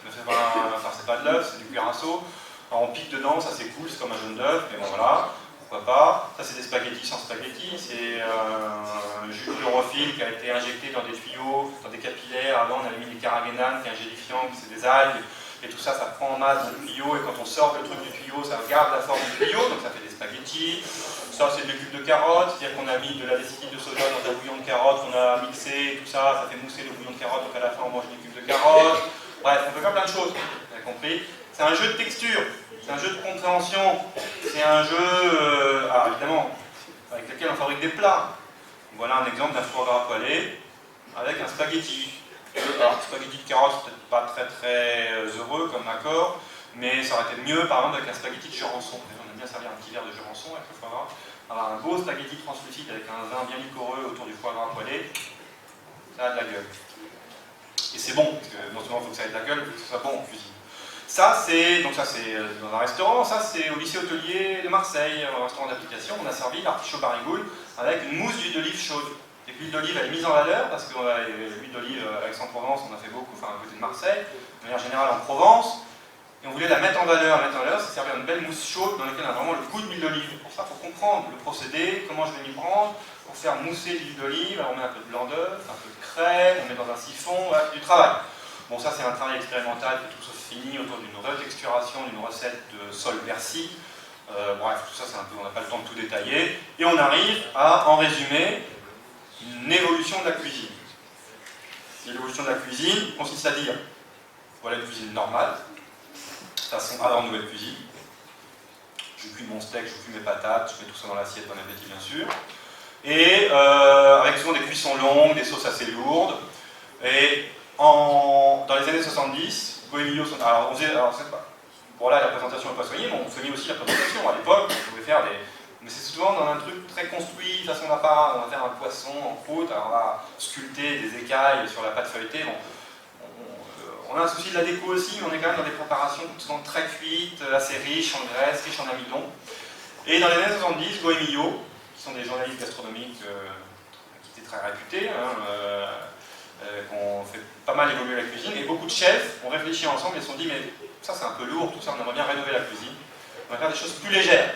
[SPEAKER 2] enfin c'est pas de l'œuf, c'est du cuirasso. Alors on pique dedans, ça c'est cool, c'est comme un jaune d'œuf, mais bon voilà, pourquoi pas. Ça c'est des spaghettis sans spaghettis, c'est un jus de chlorophylle qui a été injecté dans des tuyaux, dans des capillaires. Avant on avait mis des carragénanes, qui est un gélifiant, c'est des algues, et tout ça, ça prend en masse dans le tuyau, et quand on sort le truc du tuyau, ça garde la forme du tuyau, donc ça fait des spaghettis. Ça, c'est des cubes de carottes, c'est-à-dire qu'on a mis de la lessicide de soja dans un bouillon de carottes, qu'on a mixé, tout ça, ça fait mousser le bouillon de carottes, donc à la fin on mange des cubes de carottes. Bref, on peut faire plein de choses, vous avez compris. C'est un jeu de texture, c'est un jeu de compréhension, c'est un jeu, alors évidemment, avec lequel on fabrique des plats. Voilà un exemple d'un foie gras poêlé avec un spaghetti. Alors, spaghetti de carottes, c'est peut-être pas très heureux comme accord, mais ça aurait été mieux par exemple avec un spaghetti de jurançon. On aime bien servir un petit verre de jurançon avec le foie gras. Alors un beau spaghetti translucide avec un vin bien liquoreux autour du foie gras poêlé, ça a de la gueule. Et c'est bon, parce que non seulement il faut que ça ait de la gueule, il faut que ce soit bon en cuisine. Ça c'est dans un restaurant, ça c'est au lycée hôtelier de Marseille, un restaurant d'application, on a servi l'artichaut barigoule avec une mousse d'huile d'olive chaude. Et puis l'huile d'olive elle est mise en valeur, parce que l'huile d'olive à Aix-en-Provence, on a fait beaucoup, enfin à côté de Marseille, de manière générale en Provence. Et on voulait la mettre en valeur, c'est servir une belle mousse chaude dans laquelle on a vraiment le goût de l'huile d'olive. Pour ça, il faut comprendre le procédé, comment je vais m'y prendre, pour faire mousser l'huile d'olive. Alors on met un peu de blanc d'œuf, un peu de crème, on met dans un siphon, voilà, du travail. Bon, ça c'est un travail expérimental qui est tout sauf fini autour d'une retexturation d'une recette de Sol Bercy. Bref, tout ça, c'est un peu, on n'a pas le temps de tout détailler. Et on arrive à, en résumé, une évolution de la cuisine. L'évolution de la cuisine consiste à dire, voilà une cuisine normale, façon avant nouvelle cuisine. Je cuis mon steak, je cuis mes patates, je mets tout ça dans l'assiette, bon appétit bien sûr. Et avec souvent des cuissons longues, des sauces assez lourdes. Et dans les années 70, Goemio sont... Alors, on faisait... Alors, c'est pas... Bon là, la présentation n'est pas soignée, mais on soignait aussi la présentation. À l'époque, on pouvait faire des... Mais c'est souvent dans un truc très construit, façon d'appart, on va faire un poisson en croûte, alors on va sculpter des écailles sur la pâte feuilletée. Bon, on a un souci de la déco aussi, mais on est quand même dans des préparations souvent très cuites, assez riches en graisse, riches en amidon. Et dans les années 70, Goemio, qui sont des journalistes gastronomiques qui étaient très réputés, qui ont fait pas mal évoluer la cuisine, et beaucoup de chefs ont réfléchi ensemble et se sont dit, mais ça c'est un peu lourd, tout ça, on aimerait bien rénover la cuisine. On va faire des choses plus légères.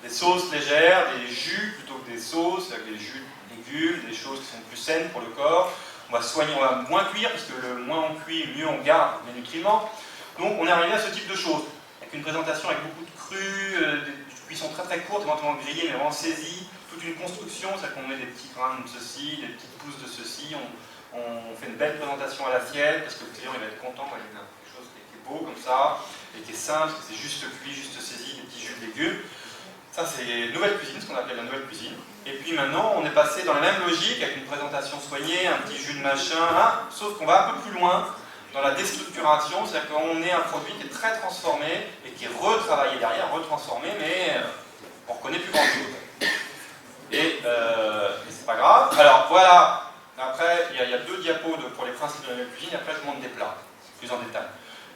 [SPEAKER 2] Des sauces légères, des jus plutôt que des sauces, avec des jus de légumes, des choses qui sont plus saines pour le corps. On va soigner, on va moins cuire, parce que le moins on cuit, mieux on garde les nutriments. Donc on est arrivé à ce type de choses, avec une présentation avec beaucoup de crus, des cuissons très très courtes, éventuellement grillées, mais vraiment saisies, toute une construction, c'est-à-dire qu'on met des petits grains de ceci, des petites pousses de ceci, on fait une belle présentation à l'assiette, parce que le client il va être content quand il a quelque chose qui est beau comme ça, et qui est simple, parce que c'est juste cuit, juste saisi, des petits jus de légumes. Ça, c'est nouvelle cuisine, ce qu'on appelle la nouvelle cuisine. Et puis maintenant, on est passé dans la même logique, avec une présentation soignée, un petit jus de machin, sauf qu'on va un peu plus loin dans la déstructuration, c'est-à-dire qu'on est un produit qui est très transformé et qui est retravaillé derrière, retransformé, mais on ne reconnaît plus grand-chose. Et c'est pas grave. Alors voilà, après, il y a 2 diapos pour les principes de la nouvelle cuisine, et après je montre des plats, plus en détail.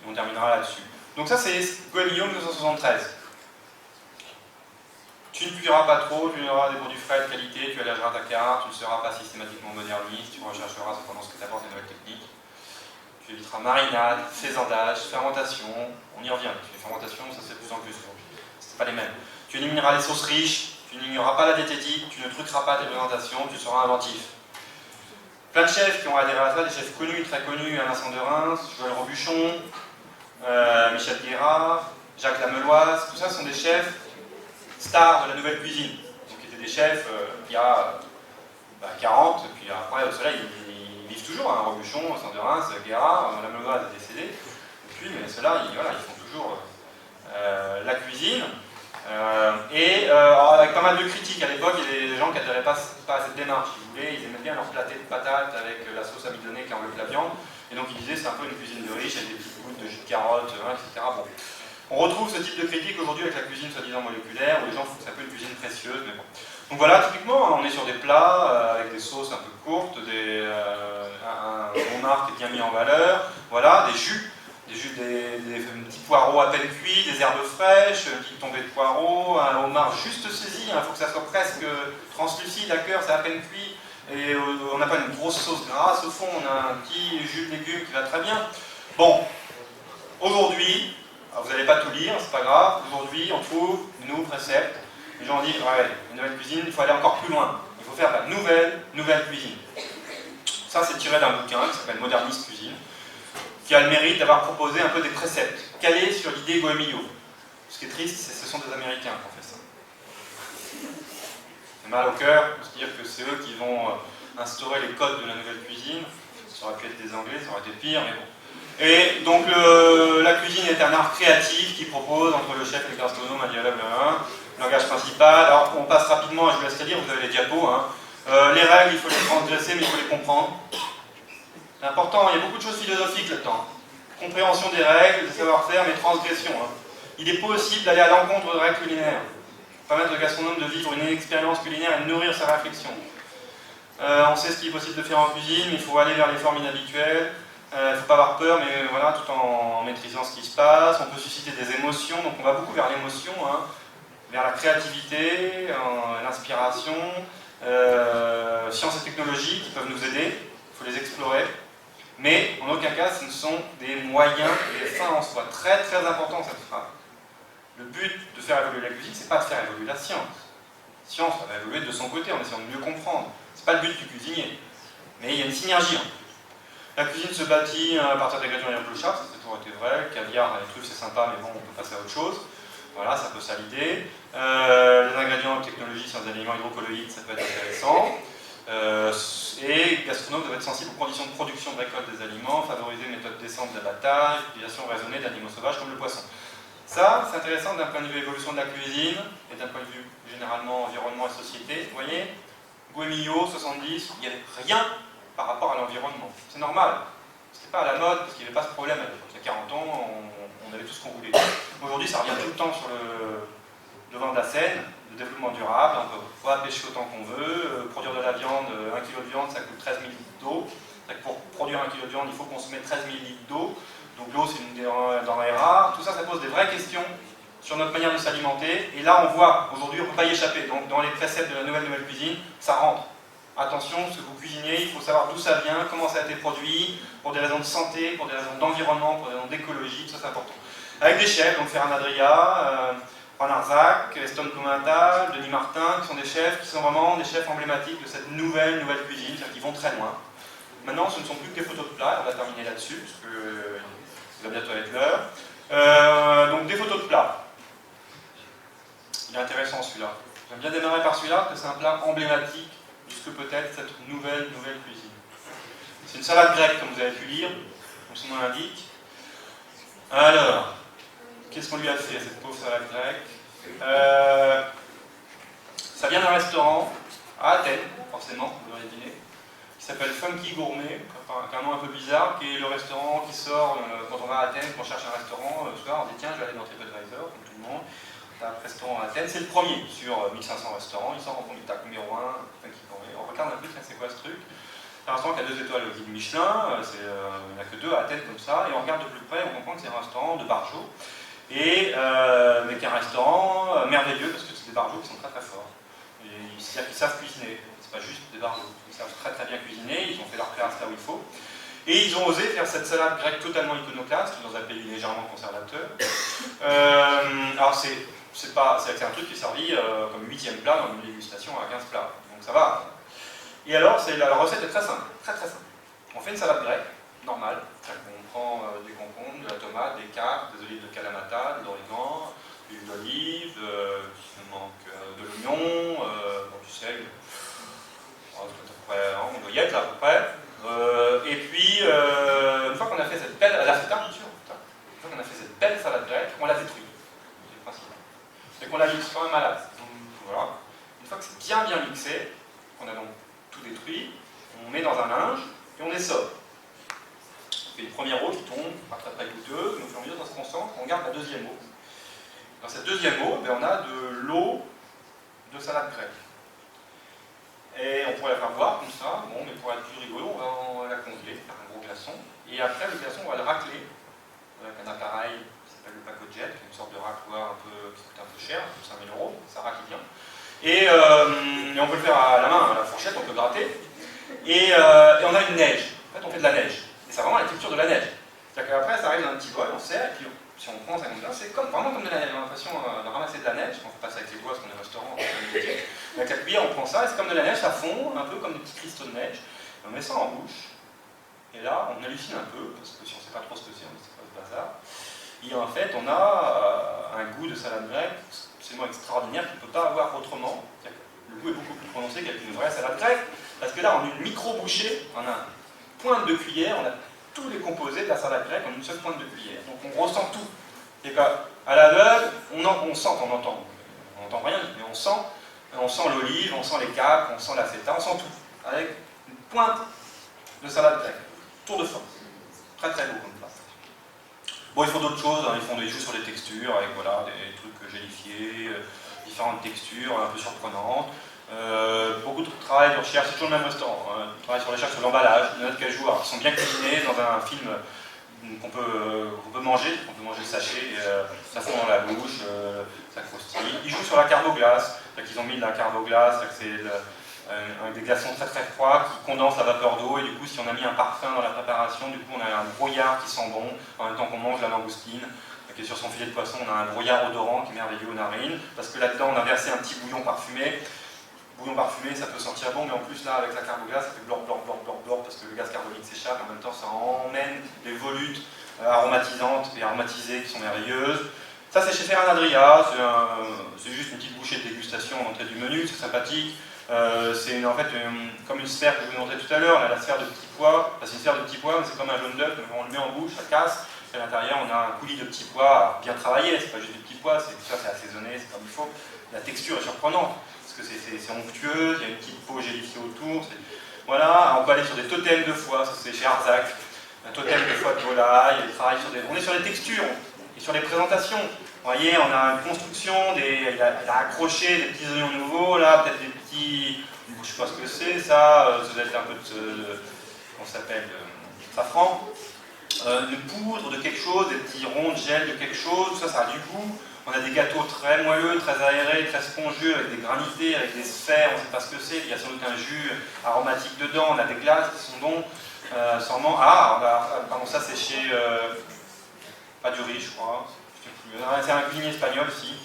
[SPEAKER 2] Et on terminera là-dessus. Donc ça, c'est Goemio 1973. Tu ne cuiras pas trop, tu auras des produits frais de qualité, tu allégeras ta carte, tu ne seras pas systématiquement moderniste, tu rechercheras cependant ce que t'apporte les nouvelles techniques. Tu éviteras marinade, faisandage, fermentation, on y revient, les fermentations, ça c'est de plus en plus aujourd'hui, c'est pas les mêmes. Tu élimineras les sauces riches, tu n'ignoreras pas la diététique, tu ne truqueras pas tes présentations, tu seras inventif. Plein de chefs qui ont adhéré à ça, des chefs connus, très connus, Alain Sanderins, Joël Robuchon, Michel Guérard, Jacques Lameloise, tout ça sont des chefs stars de la nouvelle cuisine, donc qui étaient des chefs il y a 40, puis après au soleil ils vivent toujours, hein, Robuchon, Sanderins, Guérard, Lameloise est décédé, et puis mais ceux-là ils font toujours la cuisine, avec pas mal de critiques. À l'époque il y avait des gens qui n'adhéraient pas à cette démarche, ils aimaient bien leur platé de patates avec la sauce amidonnée qui enveloppe la viande, et donc ils disaient c'est un peu une cuisine de riche avec des petites gouttes de jus de carotte, etc. Bon. On retrouve ce type de critique aujourd'hui avec la cuisine soi-disant moléculaire, où les gens font que c'est un peu une cuisine précieuse, mais bon. Donc voilà, typiquement, on est sur des plats avec des sauces un peu courtes, un homard qui est bien mis en valeur, voilà, des jus, des petits poireaux à peine cuits, des herbes fraîches, une petite tombée de poireaux, un homard juste saisi, il faut que ça soit presque translucide à cœur, c'est à peine cuit, et on n'a pas une grosse sauce grasse, au fond, on a un petit jus de légumes qui va très bien. Bon, aujourd'hui, alors vous n'allez pas tout lire, c'est pas grave. Aujourd'hui, on trouve de nouveaux préceptes. Les gens disent, ouais, une nouvelle cuisine, il faut aller encore plus loin. Il faut faire de la nouvelle cuisine. Ça, c'est tiré d'un bouquin qui s'appelle Moderniste Cuisine, qui a le mérite d'avoir proposé un peu des préceptes, calés sur l'idée Goemio. Ce qui est triste, c'est que ce sont des Américains qui ont fait ça. C'est mal au cœur de se dire que c'est eux qui vont instaurer les codes de la nouvelle cuisine. Ça aurait pu être des Anglais, ça aurait été pire, mais bon. Et donc la cuisine est un art créatif qui propose entre le chef et le gastronome un dialogue, langage principal. Alors on passe rapidement, je vous laisserai dire, vous avez les diapos. Les règles, il faut les transgresser, mais il faut les comprendre. C'est important, il y a beaucoup de choses philosophiques là-dedans. Compréhension des règles, des savoir-faire, mais transgression. Il est possible d'aller à l'encontre de règles culinaires. Permettre au gastronome de vivre une expérience culinaire et de nourrir sa réflexion. On sait ce qui est possible de faire en cuisine, mais il faut aller vers les formes inhabituelles. Il ne faut pas avoir peur, mais voilà, tout en maîtrisant ce qui se passe. On peut susciter des émotions, donc on va beaucoup vers l'émotion, vers la créativité, l'inspiration, sciences et technologies qui peuvent nous aider, il faut les explorer. Mais en aucun cas, ce ne sont des moyens et des fins en soi. Très très important cette phrase. Le but de faire évoluer la cuisine, c'est pas de faire évoluer la science. La science va évoluer de son côté en essayant de mieux comprendre. C'est pas le but du cuisinier. Mais il y a une synergie. La cuisine se bâtit à partir d'ingrédients bien plus chers, ça c'est toujours été vrai. Le caviar, les truffes c'est sympa, mais bon, on peut passer à autre chose. Voilà, c'est un peu ça l'idée. Les ingrédients de technologie sur les aliments hydrocolloïdes, ça peut être intéressant. Et gastronomes doivent être sensibles aux conditions de production de récolte des aliments, favoriser une méthode décente d'abattage, utilisation raisonnée d'animaux sauvages comme le poisson. Ça, c'est intéressant d'un point de vue évolution de la cuisine et d'un point de vue généralement environnement et société. Vous voyez, Guémillot, 70, il n'y avait rien par rapport à l'environnement. C'est normal. C'était pas à la mode parce qu'il n'y avait pas ce problème à l'époque. Il y a 40 ans, on avait tout ce qu'on voulait. Aujourd'hui, ça revient tout le temps sur le devant de la scène, le développement durable. On peut pêcher autant qu'on veut, produire de la viande, 1 kg de viande, ça coûte 13 000 litres d'eau. Pour produire 1 kg de viande, il faut consommer 13 000 litres d'eau. Donc l'eau, c'est une denrée rare. Tout ça, ça pose des vraies questions sur notre manière de s'alimenter. Et là, on voit, aujourd'hui, on ne peut pas y échapper. Donc dans les préceptes de la nouvelle cuisine, ça rentre. Attention, ce que vous cuisinez, il faut savoir d'où ça vient, comment ça a été produit, pour des raisons de santé, pour des raisons d'environnement, pour des raisons d'écologie, ça c'est important. Avec des chefs, donc Ferran Adrià, Juan Arzac, Eston Blumenthal, Denis Martin, qui sont des chefs qui sont vraiment des chefs emblématiques de cette nouvelle cuisine, c'est-à-dire qu'ils vont très loin. Maintenant, ce ne sont plus que des photos de plats, on va terminer là-dessus, parce que ça va bientôt être l'heure. Donc des photos de plats. Il est intéressant celui-là. J'aime bien démarrer par celui-là, parce que c'est un plat emblématique de ce que peut être cette nouvelle cuisine. C'est une salade grecque, comme vous avez pu lire, comme son nom l'indique. Alors, qu'est-ce qu'on lui a fait à cette pauvre salade grecque? Ça vient d'un restaurant à Athènes, forcément, vous l'aurez deviné, qui s'appelle Funky Gourmet, un nom un peu bizarre, qui est le restaurant qui sort quand on va à Athènes, quand on cherche un restaurant, le soir, on dit tiens, je vais aller dans TripAdvisor, comme tout le monde. T'as un restaurant à Athènes, c'est le premier sur 1500 restaurants, il sort en premier, tac, numéro 1, Funky Gourmet. On regarde un peu, c'est quoi ce truc? C'est un restaurant qui a 2 étoiles au guide Michelin, il n'y en a que 2 à Athènes comme ça, et on regarde de plus près, on comprend que c'est un restaurant de Barjot, mais qui est un restaurant merveilleux parce que c'est des Barjots qui sont très très forts. Ils savent cuisiner, c'est pas juste des Barjots, ils savent très très bien cuisiner, ils ont fait leur classe là où il faut. Et ils ont osé faire cette salade grecque totalement iconoclaste, dans un pays légèrement conservateur. Alors c'est un truc qui est servi comme 8e plat dans une dégustation à 15 plats, donc ça va. Et alors, la recette est très simple, très très simple. On fait une salade grecque, normale. On prend des concombres, de la tomate, des capres, des olives de Kalamata, de l'origan, de l'huile d'olive, il manque de l'oignon, du sel, on doit y être là à peu près. Et puis, une fois qu'on a fait cette belle, une fois qu'on a fait cette belle salade grecque, on la détruit. C'est le principal. C'est qu'on la mixe quand même à l'as. Voilà. Une fois que c'est bien mixé, qu'on a donc tout détruit, on met dans un linge et on essore. On fait une première eau qui tombe, pas très très goûteuse, mais au fur et à mesure ça se concentre, on garde la deuxième eau. Dans cette deuxième eau, on a de l'eau de salade grecque. Et on pourrait la faire boire comme ça, bon, mais pour être plus rigolo, on va la congeler, faire un gros glaçon. Et après, le glaçon, on va le racler avec un appareil qui s'appelle le Pacojet, qui est une sorte de racloir qui coûte un peu cher, 5 000 €, ça racle bien. Et on peut le faire à la main, à la fourchette, on peut gratter. Et on a une neige. En fait, on fait de la neige. Et c'est vraiment la texture de la neige. C'est-à-dire qu'après, ça arrive dans un petit bol, on serre, et puis si on prend ça comme ça, c'est vraiment comme de la neige. On a l'impression de ramasser de la neige. On fait pas ça avec les doigts, parce qu'on est au restaurant, on fait avec la cuillère, on prend ça, et c'est comme de la neige, ça fond, un peu comme des petits cristaux de neige. Et on met ça en bouche. Et là, on hallucine un peu, parce que si on ne sait pas trop ce que c'est, on ne sait pas ce bazar. Et en fait, on a un goût de salade grecque absolument extraordinaire qu'on ne peut pas avoir autrement. Le goût est beaucoup plus prononcé qu'avec une vraie salade grecque, parce que là, on a une micro-bouchée, on a une pointe de cuillère, on a tous les composés de la salade grecque en une seule pointe de cuillère. Donc on ressent tout. Et qu'à l'aveugle, on sent qu'on entend. On n'entend rien, mais on sent l'olive, on sent les capres, on sent l'acéta, on sent tout. Avec une pointe de salade grecque. Tour de force. Très très beau comme plat. Bon, ils font d'autres choses, hein. Ils jouent sur les textures, avec voilà, des trucs gélifiés, différentes textures, un peu surprenantes. Beaucoup de travail de recherche, c'est toujours le même restaurant. Hein. Travail sur la recherche sur l'emballage, des notes cajou, qui sont bien cuisinées dans un film qu'on peut manger le sachet, ça fond dans la bouche, ça croustille. Ils jouent sur la carboglace, ils ont mis de la carboglace, c'est des glaçons très très froids qui condensent la vapeur d'eau, et du coup si on a mis un parfum dans la préparation, du coup on a un brouillard qui sent bon, en même temps qu'on mange la langoustine, qui est sur son filet de poisson, on a un brouillard odorant qui est merveilleux aux narines, parce que là-dedans on a versé un petit bouillon parfumé. Bouillon parfumé, ça peut sentir bon, mais en plus là avec la carboglace, ça fait blor blor blor blor blor, parce que le gaz carbonique s'échappe, en même temps ça emmène des volutes aromatisantes et aromatisées qui sont merveilleuses. Ça c'est chez Ferran Adria, c'est juste une petite bouchée de dégustation en entrée du menu, c'est sympathique. C'est en fait comme une sphère que je vous montrais tout à l'heure, on a la sphère de petits pois, enfin, c'est une sphère de petits pois, mais c'est comme un jaune d'œuf, on le met en bouche, ça casse, et à l'intérieur on a un coulis de petits pois bien travaillé, c'est pas juste des petits pois, c'est assaisonné, c'est comme il faut. La texture est surprenante, parce que c'est onctueux, il y a une petite peau gélifiée autour. Voilà, on peut aller sur des totems de foie, ça c'est chez Arzac, un totem de foie de volaille, on est sur des textures et sur les présentations. Vous voyez, on a une construction, il a accroché des petits oignons nouveaux, là, peut-être des petits, je ne sais pas ce que c'est, ça doit être un peu de comment ça s'appelle, safran. Une poudre de quelque chose, des petits ronds de gel de quelque chose, ça a du goût. On a des gâteaux très moelleux, très aérés, très spongieux, avec des granités, avec des sphères, on ne sait pas ce que c'est, il y a sans doute un jus aromatique dedans, on a des glaces qui sont bons, sûrement. Pardon, ça c'est chez Paduri, je crois. C'est un cuisinier espagnol ici.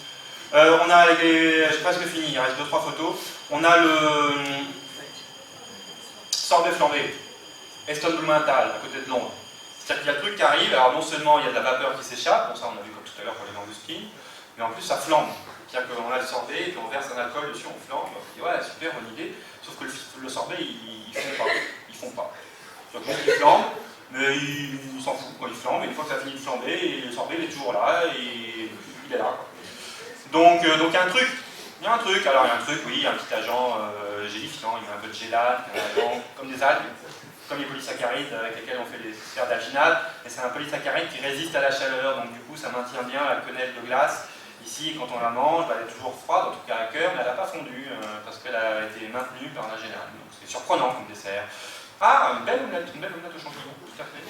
[SPEAKER 2] On a j'ai presque fini, il reste 2-3 photos. On a le sorbet flambé, Eston Blumenthal, à côté de Londres. C'est-à-dire qu'il y a le truc qui arrive, alors non seulement il y a de la vapeur qui s'échappe, bon ça on a vu comme tout à l'heure pour les langoustines, mais en plus ça flambe. C'est-à-dire qu'on a le sorbet, et puis on verse un alcool dessus, on flambe, on dit ouais super, bonne idée, sauf que le sorbet ils font pas. Donc ils flambent, mais ils s'en foutent quand ils flambent, et une fois que ça finit de flamber, le sorbet il est toujours là, et il est là. Donc il y a un truc, alors il y a un truc, oui, un petit agent gélifiant, il y a un peu de gélate, comme des algues, comme les polysaccharides avec lesquels on fait les sphères d'alginate, et c'est un polysaccharide qui résiste à la chaleur, donc du coup ça maintient bien la quenelle de glace. Ici, quand on la mange, elle est toujours froide, en tout cas à cœur, mais elle n'a pas fondu, parce qu'elle a été maintenue par la générale. Donc c'est surprenant comme dessert. Ah, une belle omelette aux champignons, tout à fait.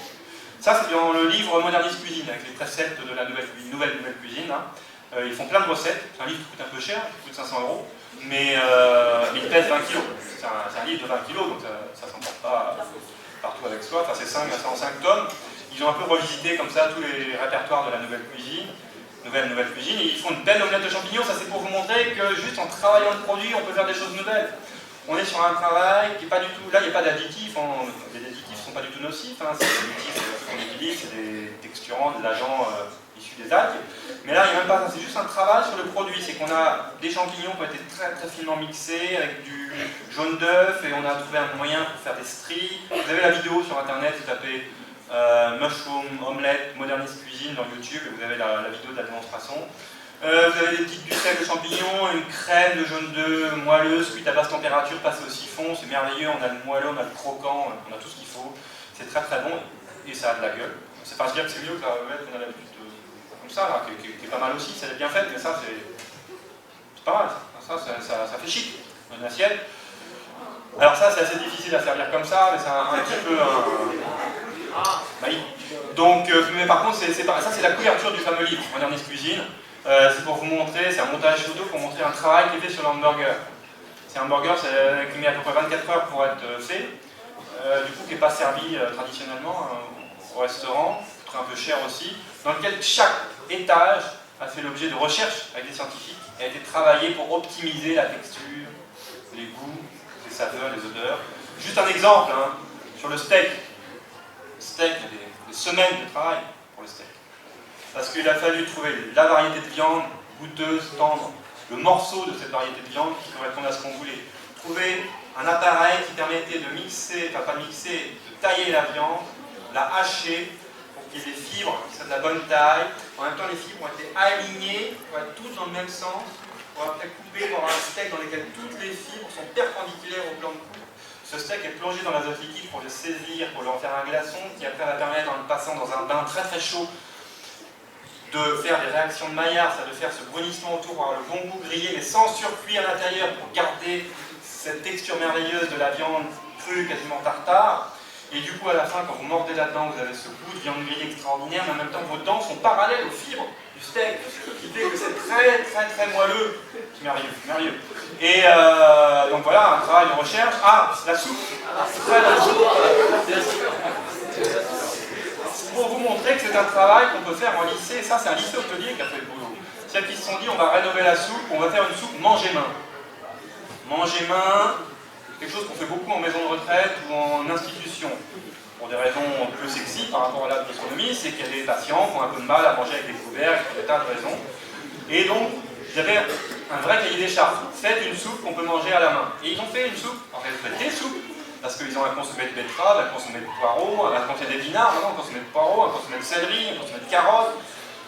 [SPEAKER 2] Ça c'est dans le livre Moderniste Cuisine, avec les préceptes de la nouvelle cuisine. Hein. Ils font plein de recettes, c'est un livre qui coûte un peu cher, qui coûte 500 €, mais il pèse 20 kg. C'est un livre de 20 kg, donc ça ne s'emporte pas partout avec soi, enfin c'est 5 tonnes. Ils ont un peu revisité comme ça tous les répertoires de la nouvelle cuisine, et ils font une belle omelette de champignons. Ça c'est pour vous montrer que juste en travaillant le produit, on peut faire des choses nouvelles. On est sur un travail qui n'est pas du tout, là il n'y a pas d'additifs, les additifs ne sont pas du tout nocifs, hein. Ces additifs qu'on utilise, c'est des texturants, de l'agent issu des algues. Mais là il n'y a même pas ça, c'est juste un travail sur le produit, c'est qu'on a des champignons qui ont été très très finement mixés avec du jaune d'œuf, et on a trouvé un moyen pour faire des stries. Vous avez la vidéo sur internet, vous tapez mushroom, omelette, moderniste cuisine dans YouTube, et vous avez la vidéo de la démonstration. Vous avez des petites bucelles de champignons, une crème de jaune d'œuf moelleuse, cuite à basse température, passée au siphon, c'est merveilleux, on a le moelleux, on a le croquant, on a tout ce qu'il faut. C'est très très bon, et ça a de la gueule. C'est pas dire que c'est mieux que la omelette qu'on a l'habitude comme ça, là, qui est pas mal aussi, ça est bien faite, mais ça c'est pas mal, ça fait chic, une assiette. Alors ça c'est assez difficile à servir comme ça, mais c'est un petit peu donc, mais par contre, ça c'est la couverture du fameux livre, Moderniste Cuisine. C'est pour vous montrer, c'est un montage photo pour montrer un travail qui est fait sur l'hamburger. C'est un hamburger qui met à peu près 24 heures pour être fait, du coup qui n'est pas servi traditionnellement au restaurant, très un peu cher aussi, dans lequel chaque étage a fait l'objet de recherches avec des scientifiques et a été travaillé pour optimiser la texture, les goûts, les saveurs, les odeurs. Juste un exemple, hein, sur le steak. Le steak, il y a des semaines de travail pour le steak. Parce qu'il a fallu trouver la variété de viande, goûteuse, tendre, le morceau de cette variété de viande qui correspond à ce qu'on voulait. Trouver un appareil qui permettait de mixer, enfin pas mixer, de tailler la viande, la hacher, pour qu'il y ait des fibres qui soient de la bonne taille. En même temps, les fibres ont été alignées, pour être toutes dans le même sens, pour après couper, pour avoir un steak dans lequel toutes les fibres sont perpendiculaires au plan de coupe. Ce steak est plongé dans l'azote liquide pour le saisir, pour lui en faire un glaçon, qui après va permettre, en le passant dans un bain très très chaud, de faire des réactions de Maillard, c'est-à-dire de faire ce brunissement autour pour avoir le bon goût grillé, mais sans surcuit à l'intérieur, pour garder cette texture merveilleuse de la viande crue, quasiment tartare. Et du coup, à la fin, quand vous mordez là-dedans, vous avez ce goût de viande grillée extraordinaire, mais en même temps, vos dents sont parallèles aux fibres du steak, qui fait que c'est très très très moelleux. C'est merveilleux, merveilleux. Et donc voilà, un travail de recherche. Ah, la soupe. Pour vous montrer que c'est un travail qu'on peut faire en lycée, et ça c'est un lycée hôtelier qui a fait le boulot. C'est-à-dire qu'ils se sont dit on va rénover la soupe, on va faire une soupe manger main. Manger main, quelque chose qu'on fait beaucoup en maison de retraite ou en institution. Pour des raisons peu sexy par rapport à la gastronomie, c'est qu'il y a des patients qui ont un peu de mal à manger avec des couverts, pour des tas de raisons. Et donc, j'avais un vrai cahier des charges. Faites une soupe qu'on peut manger à la main. Et ils ont fait une soupe, en réalité des soupes, parce qu'ils ont un consommé de betterave, un consommé de poireaux, un consommé d'épinards, un consommé de poireaux, un consommé de céleri, un consommé de carottes,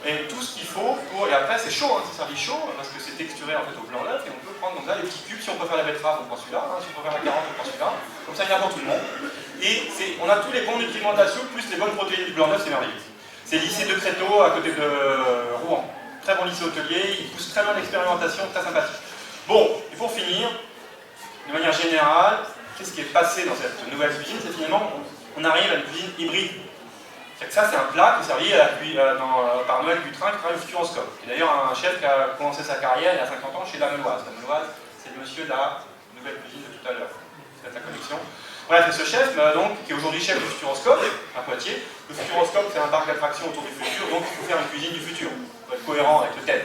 [SPEAKER 2] et tout ce qu'il faut pour... Et après c'est chaud, c'est servi chaud, parce que c'est texturé en fait au blanc d'œuf, et on peut prendre comme ça les petits cubes. Si on peut faire la betterave, on prend celui-là, si on peut faire la carotte, on prend celui-là. Comme ça il y en a pour tout le monde. Et on a tous les bons nutriments de la soupe, plus les bonnes protéines du blanc d'œuf, c'est merveilleux. C'est le lycée de Créteau, à côté de Rouen. Très bon lycée hôtelier, il pousse très loin d'expérimentation, très sympathique. Bon, et pour finir, de manière générale, qu'est-ce qui est passé dans cette nouvelle cuisine? C'est finalement, on arrive à une cuisine hybride. C'est que ça, c'est un plat qui est servi par Noël Butrin, qui travaille au Futuroscope. Et d'ailleurs, un chef qui a commencé sa carrière il y a 50 ans chez La Meloise. La Meloise, c'est le monsieur de la nouvelle cuisine de tout à l'heure. C'est la connexion. Bref, et ce chef, donc, qui est aujourd'hui chef du Futuroscope, à Poitiers. Le Futuroscope, c'est un parc d'attractions autour du futur, donc il faut faire une cuisine du futur. Il faut être cohérent avec le thème.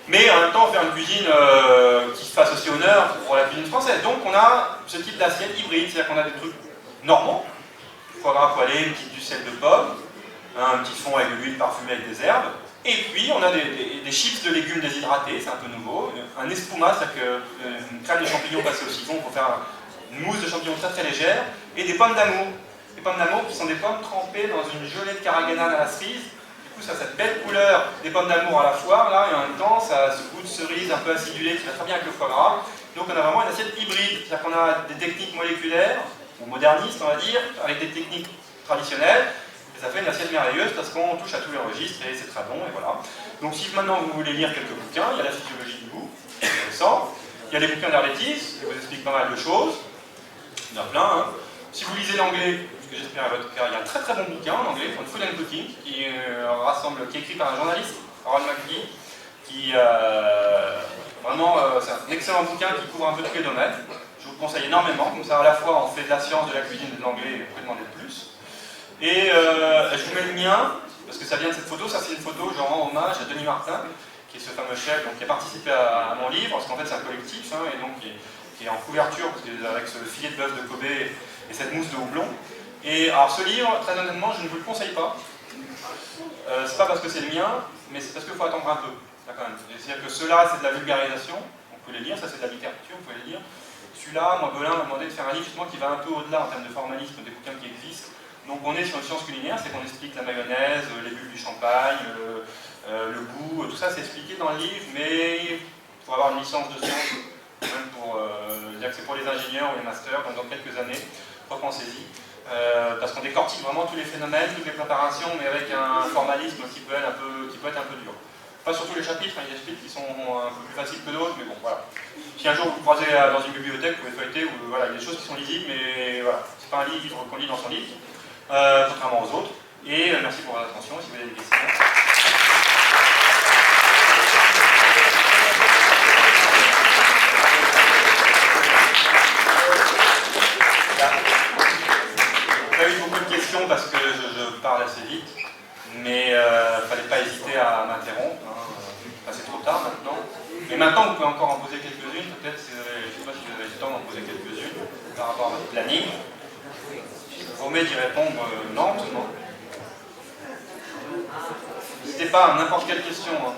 [SPEAKER 2] Mais en même temps, faire une cuisine qui se fasse aussi honneur pour la cuisine française. Donc on a ce type d'assiette hybride, c'est-à-dire qu'on a des trucs normaux, foie gras poêlé, une petite du sel de pomme, un petit fond avec de l'huile parfumée avec des herbes, et puis on a des chips de légumes déshydratés, c'est un peu nouveau, un espuma, c'est-à-dire une crème de champignons passée au citron pour faire une mousse de champignons très très légère, et des pommes d'amour. Des pommes d'amour qui sont des pommes trempées dans une gelée de carrageenan à la cerise. Ça a cette belle couleur des pommes d'amour à la foire, là, et en même temps, ça a ce goût de cerise un peu acidulé qui va très bien avec le foie gras. Donc on a vraiment une assiette hybride, c'est-à-dire qu'on a des techniques moléculaires, ou modernistes, on va dire, avec des techniques traditionnelles, et ça fait une assiette merveilleuse parce qu'on touche à tous les registres, et c'est très bon, et voilà. Donc si maintenant vous voulez lire quelques bouquins, il y a la physiologie du goût, c'est intéressant. Il y a les bouquins d'Herlétis, qui vous expliquent pas mal de choses. Il y en a plein, hein. Si vous lisez l'anglais, ce que j'espère à votre cas, il y a un très très bon bouquin en anglais, Food and Cooking, qui est écrit par un journaliste, Harold McGee, qui vraiment, c'est un excellent bouquin qui couvre un peu tous les domaines. Je vous le conseille énormément, comme ça à la fois on fait de la science, de la cuisine et de l'anglais, et vous pouvez demander de plus. Et je vous mets le mien, parce que ça vient de cette photo, ça c'est une photo, je rends hommage à Denis Martin, qui est ce fameux chef donc, qui a participé à mon livre, parce qu'en fait c'est un collectif, hein, et donc qui est en couverture, parce avec ce filet de bœuf de Kobe et cette mousse de houblon. Et alors ce livre, très honnêtement, je ne vous le conseille pas. C'est pas parce que c'est le mien, mais c'est parce qu'il faut attendre un peu. C'est-à-dire que ceux-là, c'est de la vulgarisation, on peut les lire, ça c'est de la littérature, vous pouvez les lire. Celui-là, moi, Belin m'a demandé de faire un livre justement qui va un peu au-delà en termes de formalisme des bouquins qui existent. Donc on est sur une science culinaire, c'est qu'on explique la mayonnaise, les bulles du champagne, le goût, tout ça c'est expliqué dans le livre, mais il faut avoir une licence de science, même pour dire que c'est pour les ingénieurs ou les masters, donc dans quelques années, repensez-y. Parce qu'on décortique vraiment tous les phénomènes, toutes les préparations, mais avec un formalisme qui peut être un peu dur. Pas sur tous les chapitres, il y a des chapitres qui sont un peu plus faciles que d'autres, mais bon, voilà. Si un jour vous croisez dans une bibliothèque, vous pouvez feuilleter, voilà, il y a des choses qui sont lisibles, mais voilà, c'est pas un livre qu'on lit dans son livre, contrairement aux autres. Et merci pour votre attention, si vous avez des questions. J'ai eu beaucoup de questions parce que je parle assez vite, mais il ne fallait pas hésiter à m'interrompre. Hein. C'est trop tard maintenant. Mais maintenant, vous pouvez encore en poser quelques-unes. Peut-être, je ne sais pas si vous avez le temps d'en poser quelques-unes par rapport à votre planning. Je vous promets d'y répondre lentement. N'hésitez pas à n'importe quelle question. Hein.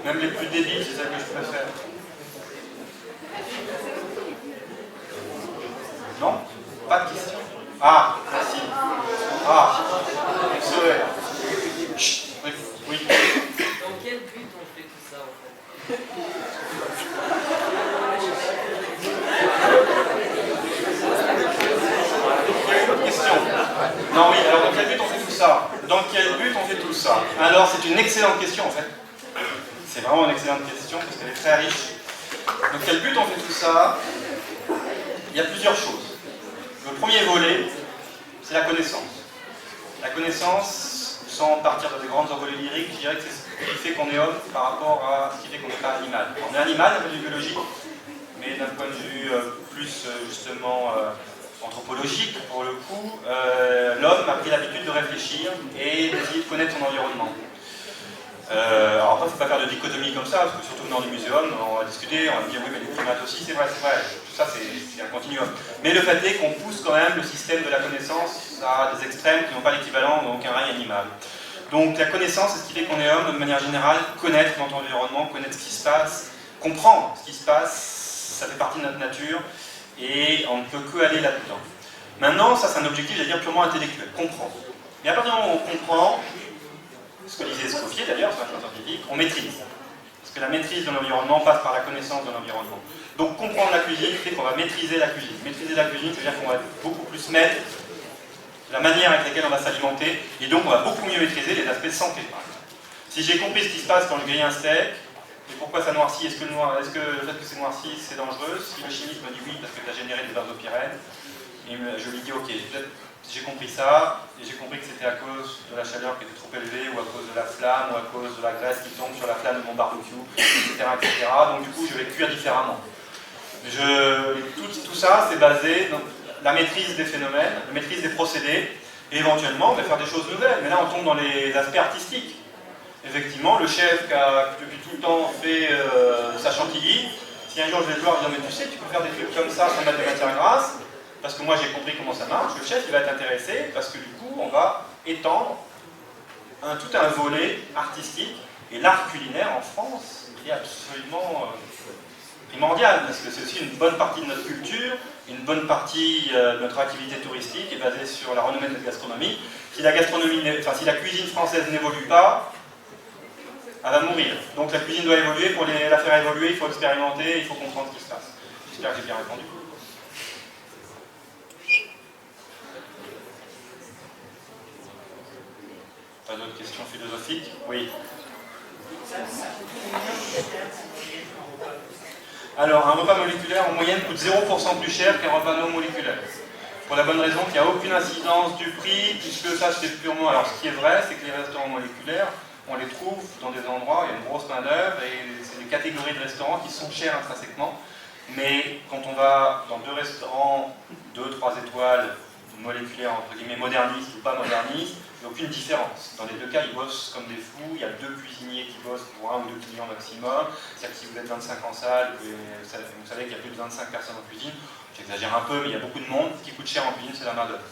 [SPEAKER 2] Même les plus débiles, c'est celle que je préfère. Non? Pas de questions? Ah, merci. Ah, chut, oui.
[SPEAKER 3] Dans quel but on fait tout ça, en fait?
[SPEAKER 2] Il y a une autre question. Non, oui, alors dans quel but on fait tout ça? Dans quel but on fait tout ça? Alors, c'est une excellente question, en fait. C'est vraiment une excellente question, parce qu'elle est très riche. Dans quel but on fait tout ça? Il y a plusieurs choses. Le premier volet, c'est la connaissance. La connaissance, sans partir de des grandes envolées lyriques, je dirais que c'est ce qui fait qu'on est homme par rapport à ce qui fait qu'on n'est pas animal. On est animal d'un point de vue biologique, mais d'un point de vue plus justement anthropologique, pour le coup, l'homme a pris l'habitude de réfléchir et d'essayer de connaître son environnement. Alors après, il ne faut pas faire de dichotomie comme ça, parce que surtout dans les muséums, on va discuter, on va dire oui, mais les primates aussi, c'est vrai, ça c'est un continuum. Mais le fait est qu'on pousse quand même le système de la connaissance à des extrêmes qui n'ont pas l'équivalent dans aucun règne animal. Donc la connaissance, c'est ce qui fait qu'on est homme, de manière générale, connaître notre environnement, connaître ce qui se passe, comprendre ce qui se passe, ça fait partie de notre nature, et on ne peut que aller là-dedans. Maintenant, ça c'est un objectif, j'allais dire, purement intellectuel, comprendre. Mais à partir du moment où on comprend, ce que disait Escoffier d'ailleurs, c'est un champ scientifique, on maîtrise. Parce que la maîtrise de l'environnement passe par la connaissance de l'environnement. Donc comprendre la cuisine fait qu'on va maîtriser la cuisine. Maîtriser la cuisine, c'est-à-dire qu'on va beaucoup plus mettre la manière avec laquelle on va s'alimenter, et donc on va beaucoup mieux maîtriser les aspects santé, par exemple. Si j'ai compris ce qui se passe quand je grille un steak, et pourquoi ça noircit, est-ce que le fait que c'est noirci, c'est dangereux? Si le chimiste me dit oui, parce que tu as généré des benzopyrènes, et je lui dis ok, j'ai compris ça, et j'ai compris que c'était à cause de la chaleur qui était trop élevée, ou à cause de la flamme, ou à cause de la graisse qui tombe sur la flamme de mon barbecue, etc. etc. Donc du coup, je vais cuire différemment. Tout ça, c'est basé dans la maîtrise des phénomènes, la maîtrise des procédés, et éventuellement, on va faire des choses nouvelles. Mais là, on tombe dans les aspects artistiques. Effectivement, le chef qui a depuis tout le temps fait sa chantilly, si un jour je vais le voir, je vais dire, mais tu sais, tu peux faire des trucs comme ça sans mettre de matière grasse, parce que moi j'ai compris comment ça marche, le chef il va être intéressé, parce que du coup, on va étendre tout un volet artistique, et l'art culinaire en France, il est absolument primordial, parce que c'est aussi une bonne partie de notre culture, une bonne partie de notre activité touristique est basée sur la renommée de notre gastronomie. Si la cuisine française n'évolue pas, elle va mourir. Donc la cuisine doit évoluer, pour la faire évoluer, il faut expérimenter, il faut comprendre ce qui se passe. J'espère que j'ai bien répondu. Pas d'autres questions philosophiques? Oui. Alors, un repas moléculaire en moyenne coûte 0% plus cher qu'un repas non moléculaire. Pour la bonne raison qu'il n'y a aucune incidence du prix, puisque ça c'est purement... Alors, ce qui est vrai, c'est que les restaurants moléculaires, on les trouve dans des endroits où il y a une grosse main-d'œuvre, et c'est des catégories de restaurants qui sont chers intrinsèquement. Mais quand on va dans deux restaurants, 2-3 étoiles, moléculaires, entre guillemets, modernistes ou pas modernistes, il n'y a aucune différence. Dans les deux cas, ils bossent comme des fous, il y a 2 cuisiniers qui bossent pour 1 ou 2 clients maximum. C'est-à-dire que si vous êtes 25 en salle, vous savez qu'il y a plus de 25 personnes en cuisine, j'exagère un peu, mais il y a beaucoup de monde. Ce qui coûte cher en cuisine, c'est la main-d'œuvre.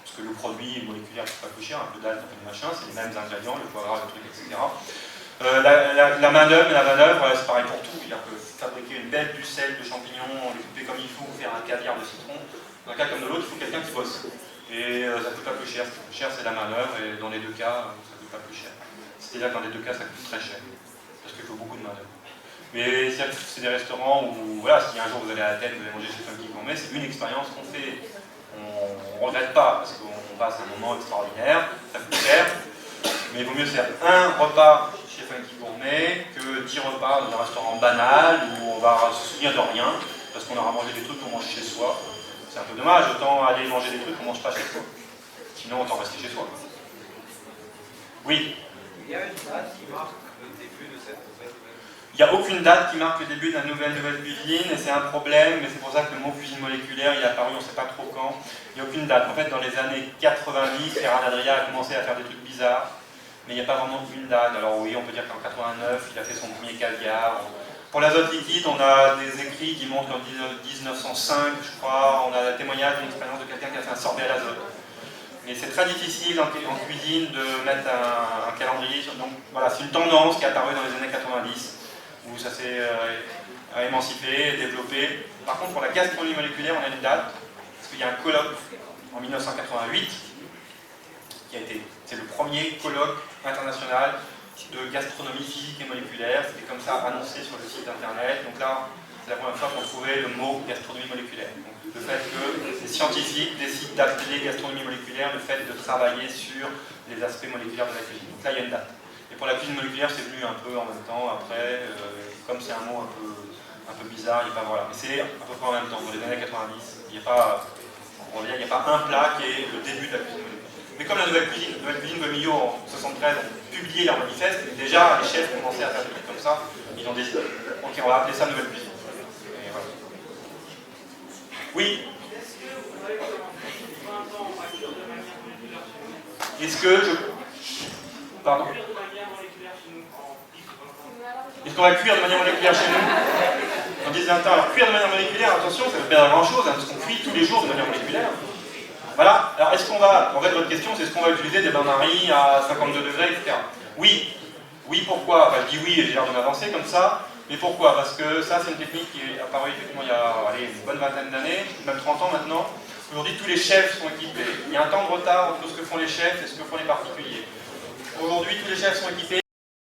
[SPEAKER 2] Parce que le produit moléculaire ne coûte pas plus cher, un peu d'algue, un peu de machin, c'est les mêmes ingrédients, le foie gras, le truc, etc. La main-d'œuvre et la manœuvre, c'est pareil pour tout. Il peut fabriquer une belle pucelle de champignons, les couper comme il faut, faire un caviar de citron. Dans un cas comme dans l'autre, il faut quelqu'un qui bosse. Et ça ne coûte pas plus cher. Ce qui coûte cher, c'est la manœuvre, et dans les deux cas, ça ne coûte pas plus cher. C'est-à-dire que dans les deux cas, ça coûte très cher. Parce qu'il faut beaucoup de manœuvre. Mais c'est des restaurants où, voilà, si un jour vous allez à Athènes, vous allez manger chez Funky Gourmet, c'est une expérience qu'on fait. On ne regrette pas, parce qu'on passe un moment extraordinaire, ça coûte cher. Mais il vaut mieux faire un repas chez Funky Gourmet que 10 repas dans un restaurant banal où on va se souvenir de rien, parce qu'on aura mangé des trucs qu'on mange chez soi. C'est un peu dommage, autant aller manger des trucs qu'on ne mange pas chez soi. Sinon, autant rester chez soi. Oui.
[SPEAKER 4] Il y a une date qui marque le début de cette nouvelle.
[SPEAKER 2] Il n'y a aucune date qui marque le début de la nouvelle cuisine, et c'est un problème, mais c'est pour ça que le mot cuisine moléculaire, il est apparu, on ne sait pas trop quand. Il n'y a aucune date. En fait, dans les années 90, Ferran Adrià a commencé à faire des trucs bizarres, mais il n'y a pas vraiment une date. Alors oui, on peut dire qu'en 89, il a fait son premier caviar. Pour l'azote liquide, on a des écrits qui montrent qu'en 1905, je crois, on a le témoignage d'une expérience de quelqu'un qui a fait un sorbet à l'azote. Mais c'est très difficile en cuisine de mettre un calendrier. Donc voilà, c'est une tendance qui est apparue dans les années 90, où ça s'est émancipé, développé. Par contre, pour la gastronomie moléculaire, on a une date, parce qu'il y a un colloque en 1988, c'est le premier colloque international de gastronomie physique et moléculaire. C'était comme ça annoncé sur le site internet. Donc là, c'est la première fois qu'on trouvait le mot gastronomie moléculaire. Donc, le fait que les scientifiques décident d'appeler gastronomie moléculaire le fait de travailler sur les aspects moléculaires de la cuisine. Donc là, il y a une date. Et pour la cuisine moléculaire, c'est venu un peu en même temps. Après, comme c'est un mot un peu bizarre, il n'y a pas voilà. Mais c'est à peu près en même temps. Dans les années 90, il n'y a pas, il n'y a pas un plat qui est le début de la cuisine moléculaire. Mais comme la nouvelle cuisine de Millau en 73 ont publié leur manifeste, déjà les chefs commençaient à faire des trucs comme ça, ils ont décidé, ok, on va appeler ça nouvelle cuisine. Et voilà. Oui. Est-ce que je... Pardon. Est-ce qu'on va cuire de manière moléculaire chez nous? on disait un temps, alors cuire de manière moléculaire, attention, ça ne veut pas dire grand-chose, hein, parce qu'on cuit tous les jours de manière moléculaire. Voilà, alors est-ce qu'on va, en fait votre question c'est est-ce qu'on va utiliser des bains-maries à 52 degrés, etc. Oui. Oui, pourquoi? Enfin je dis oui et j'ai l'air de m'avancer comme ça, mais pourquoi? Parce que ça c'est une technique qui est apparue effectivement il y a une bonne vingtaine d'années, même 30 ans maintenant. Aujourd'hui tous les chefs sont équipés. Il y a un temps de retard entre ce que font les chefs et ce que font les particuliers. Aujourd'hui tous les chefs sont équipés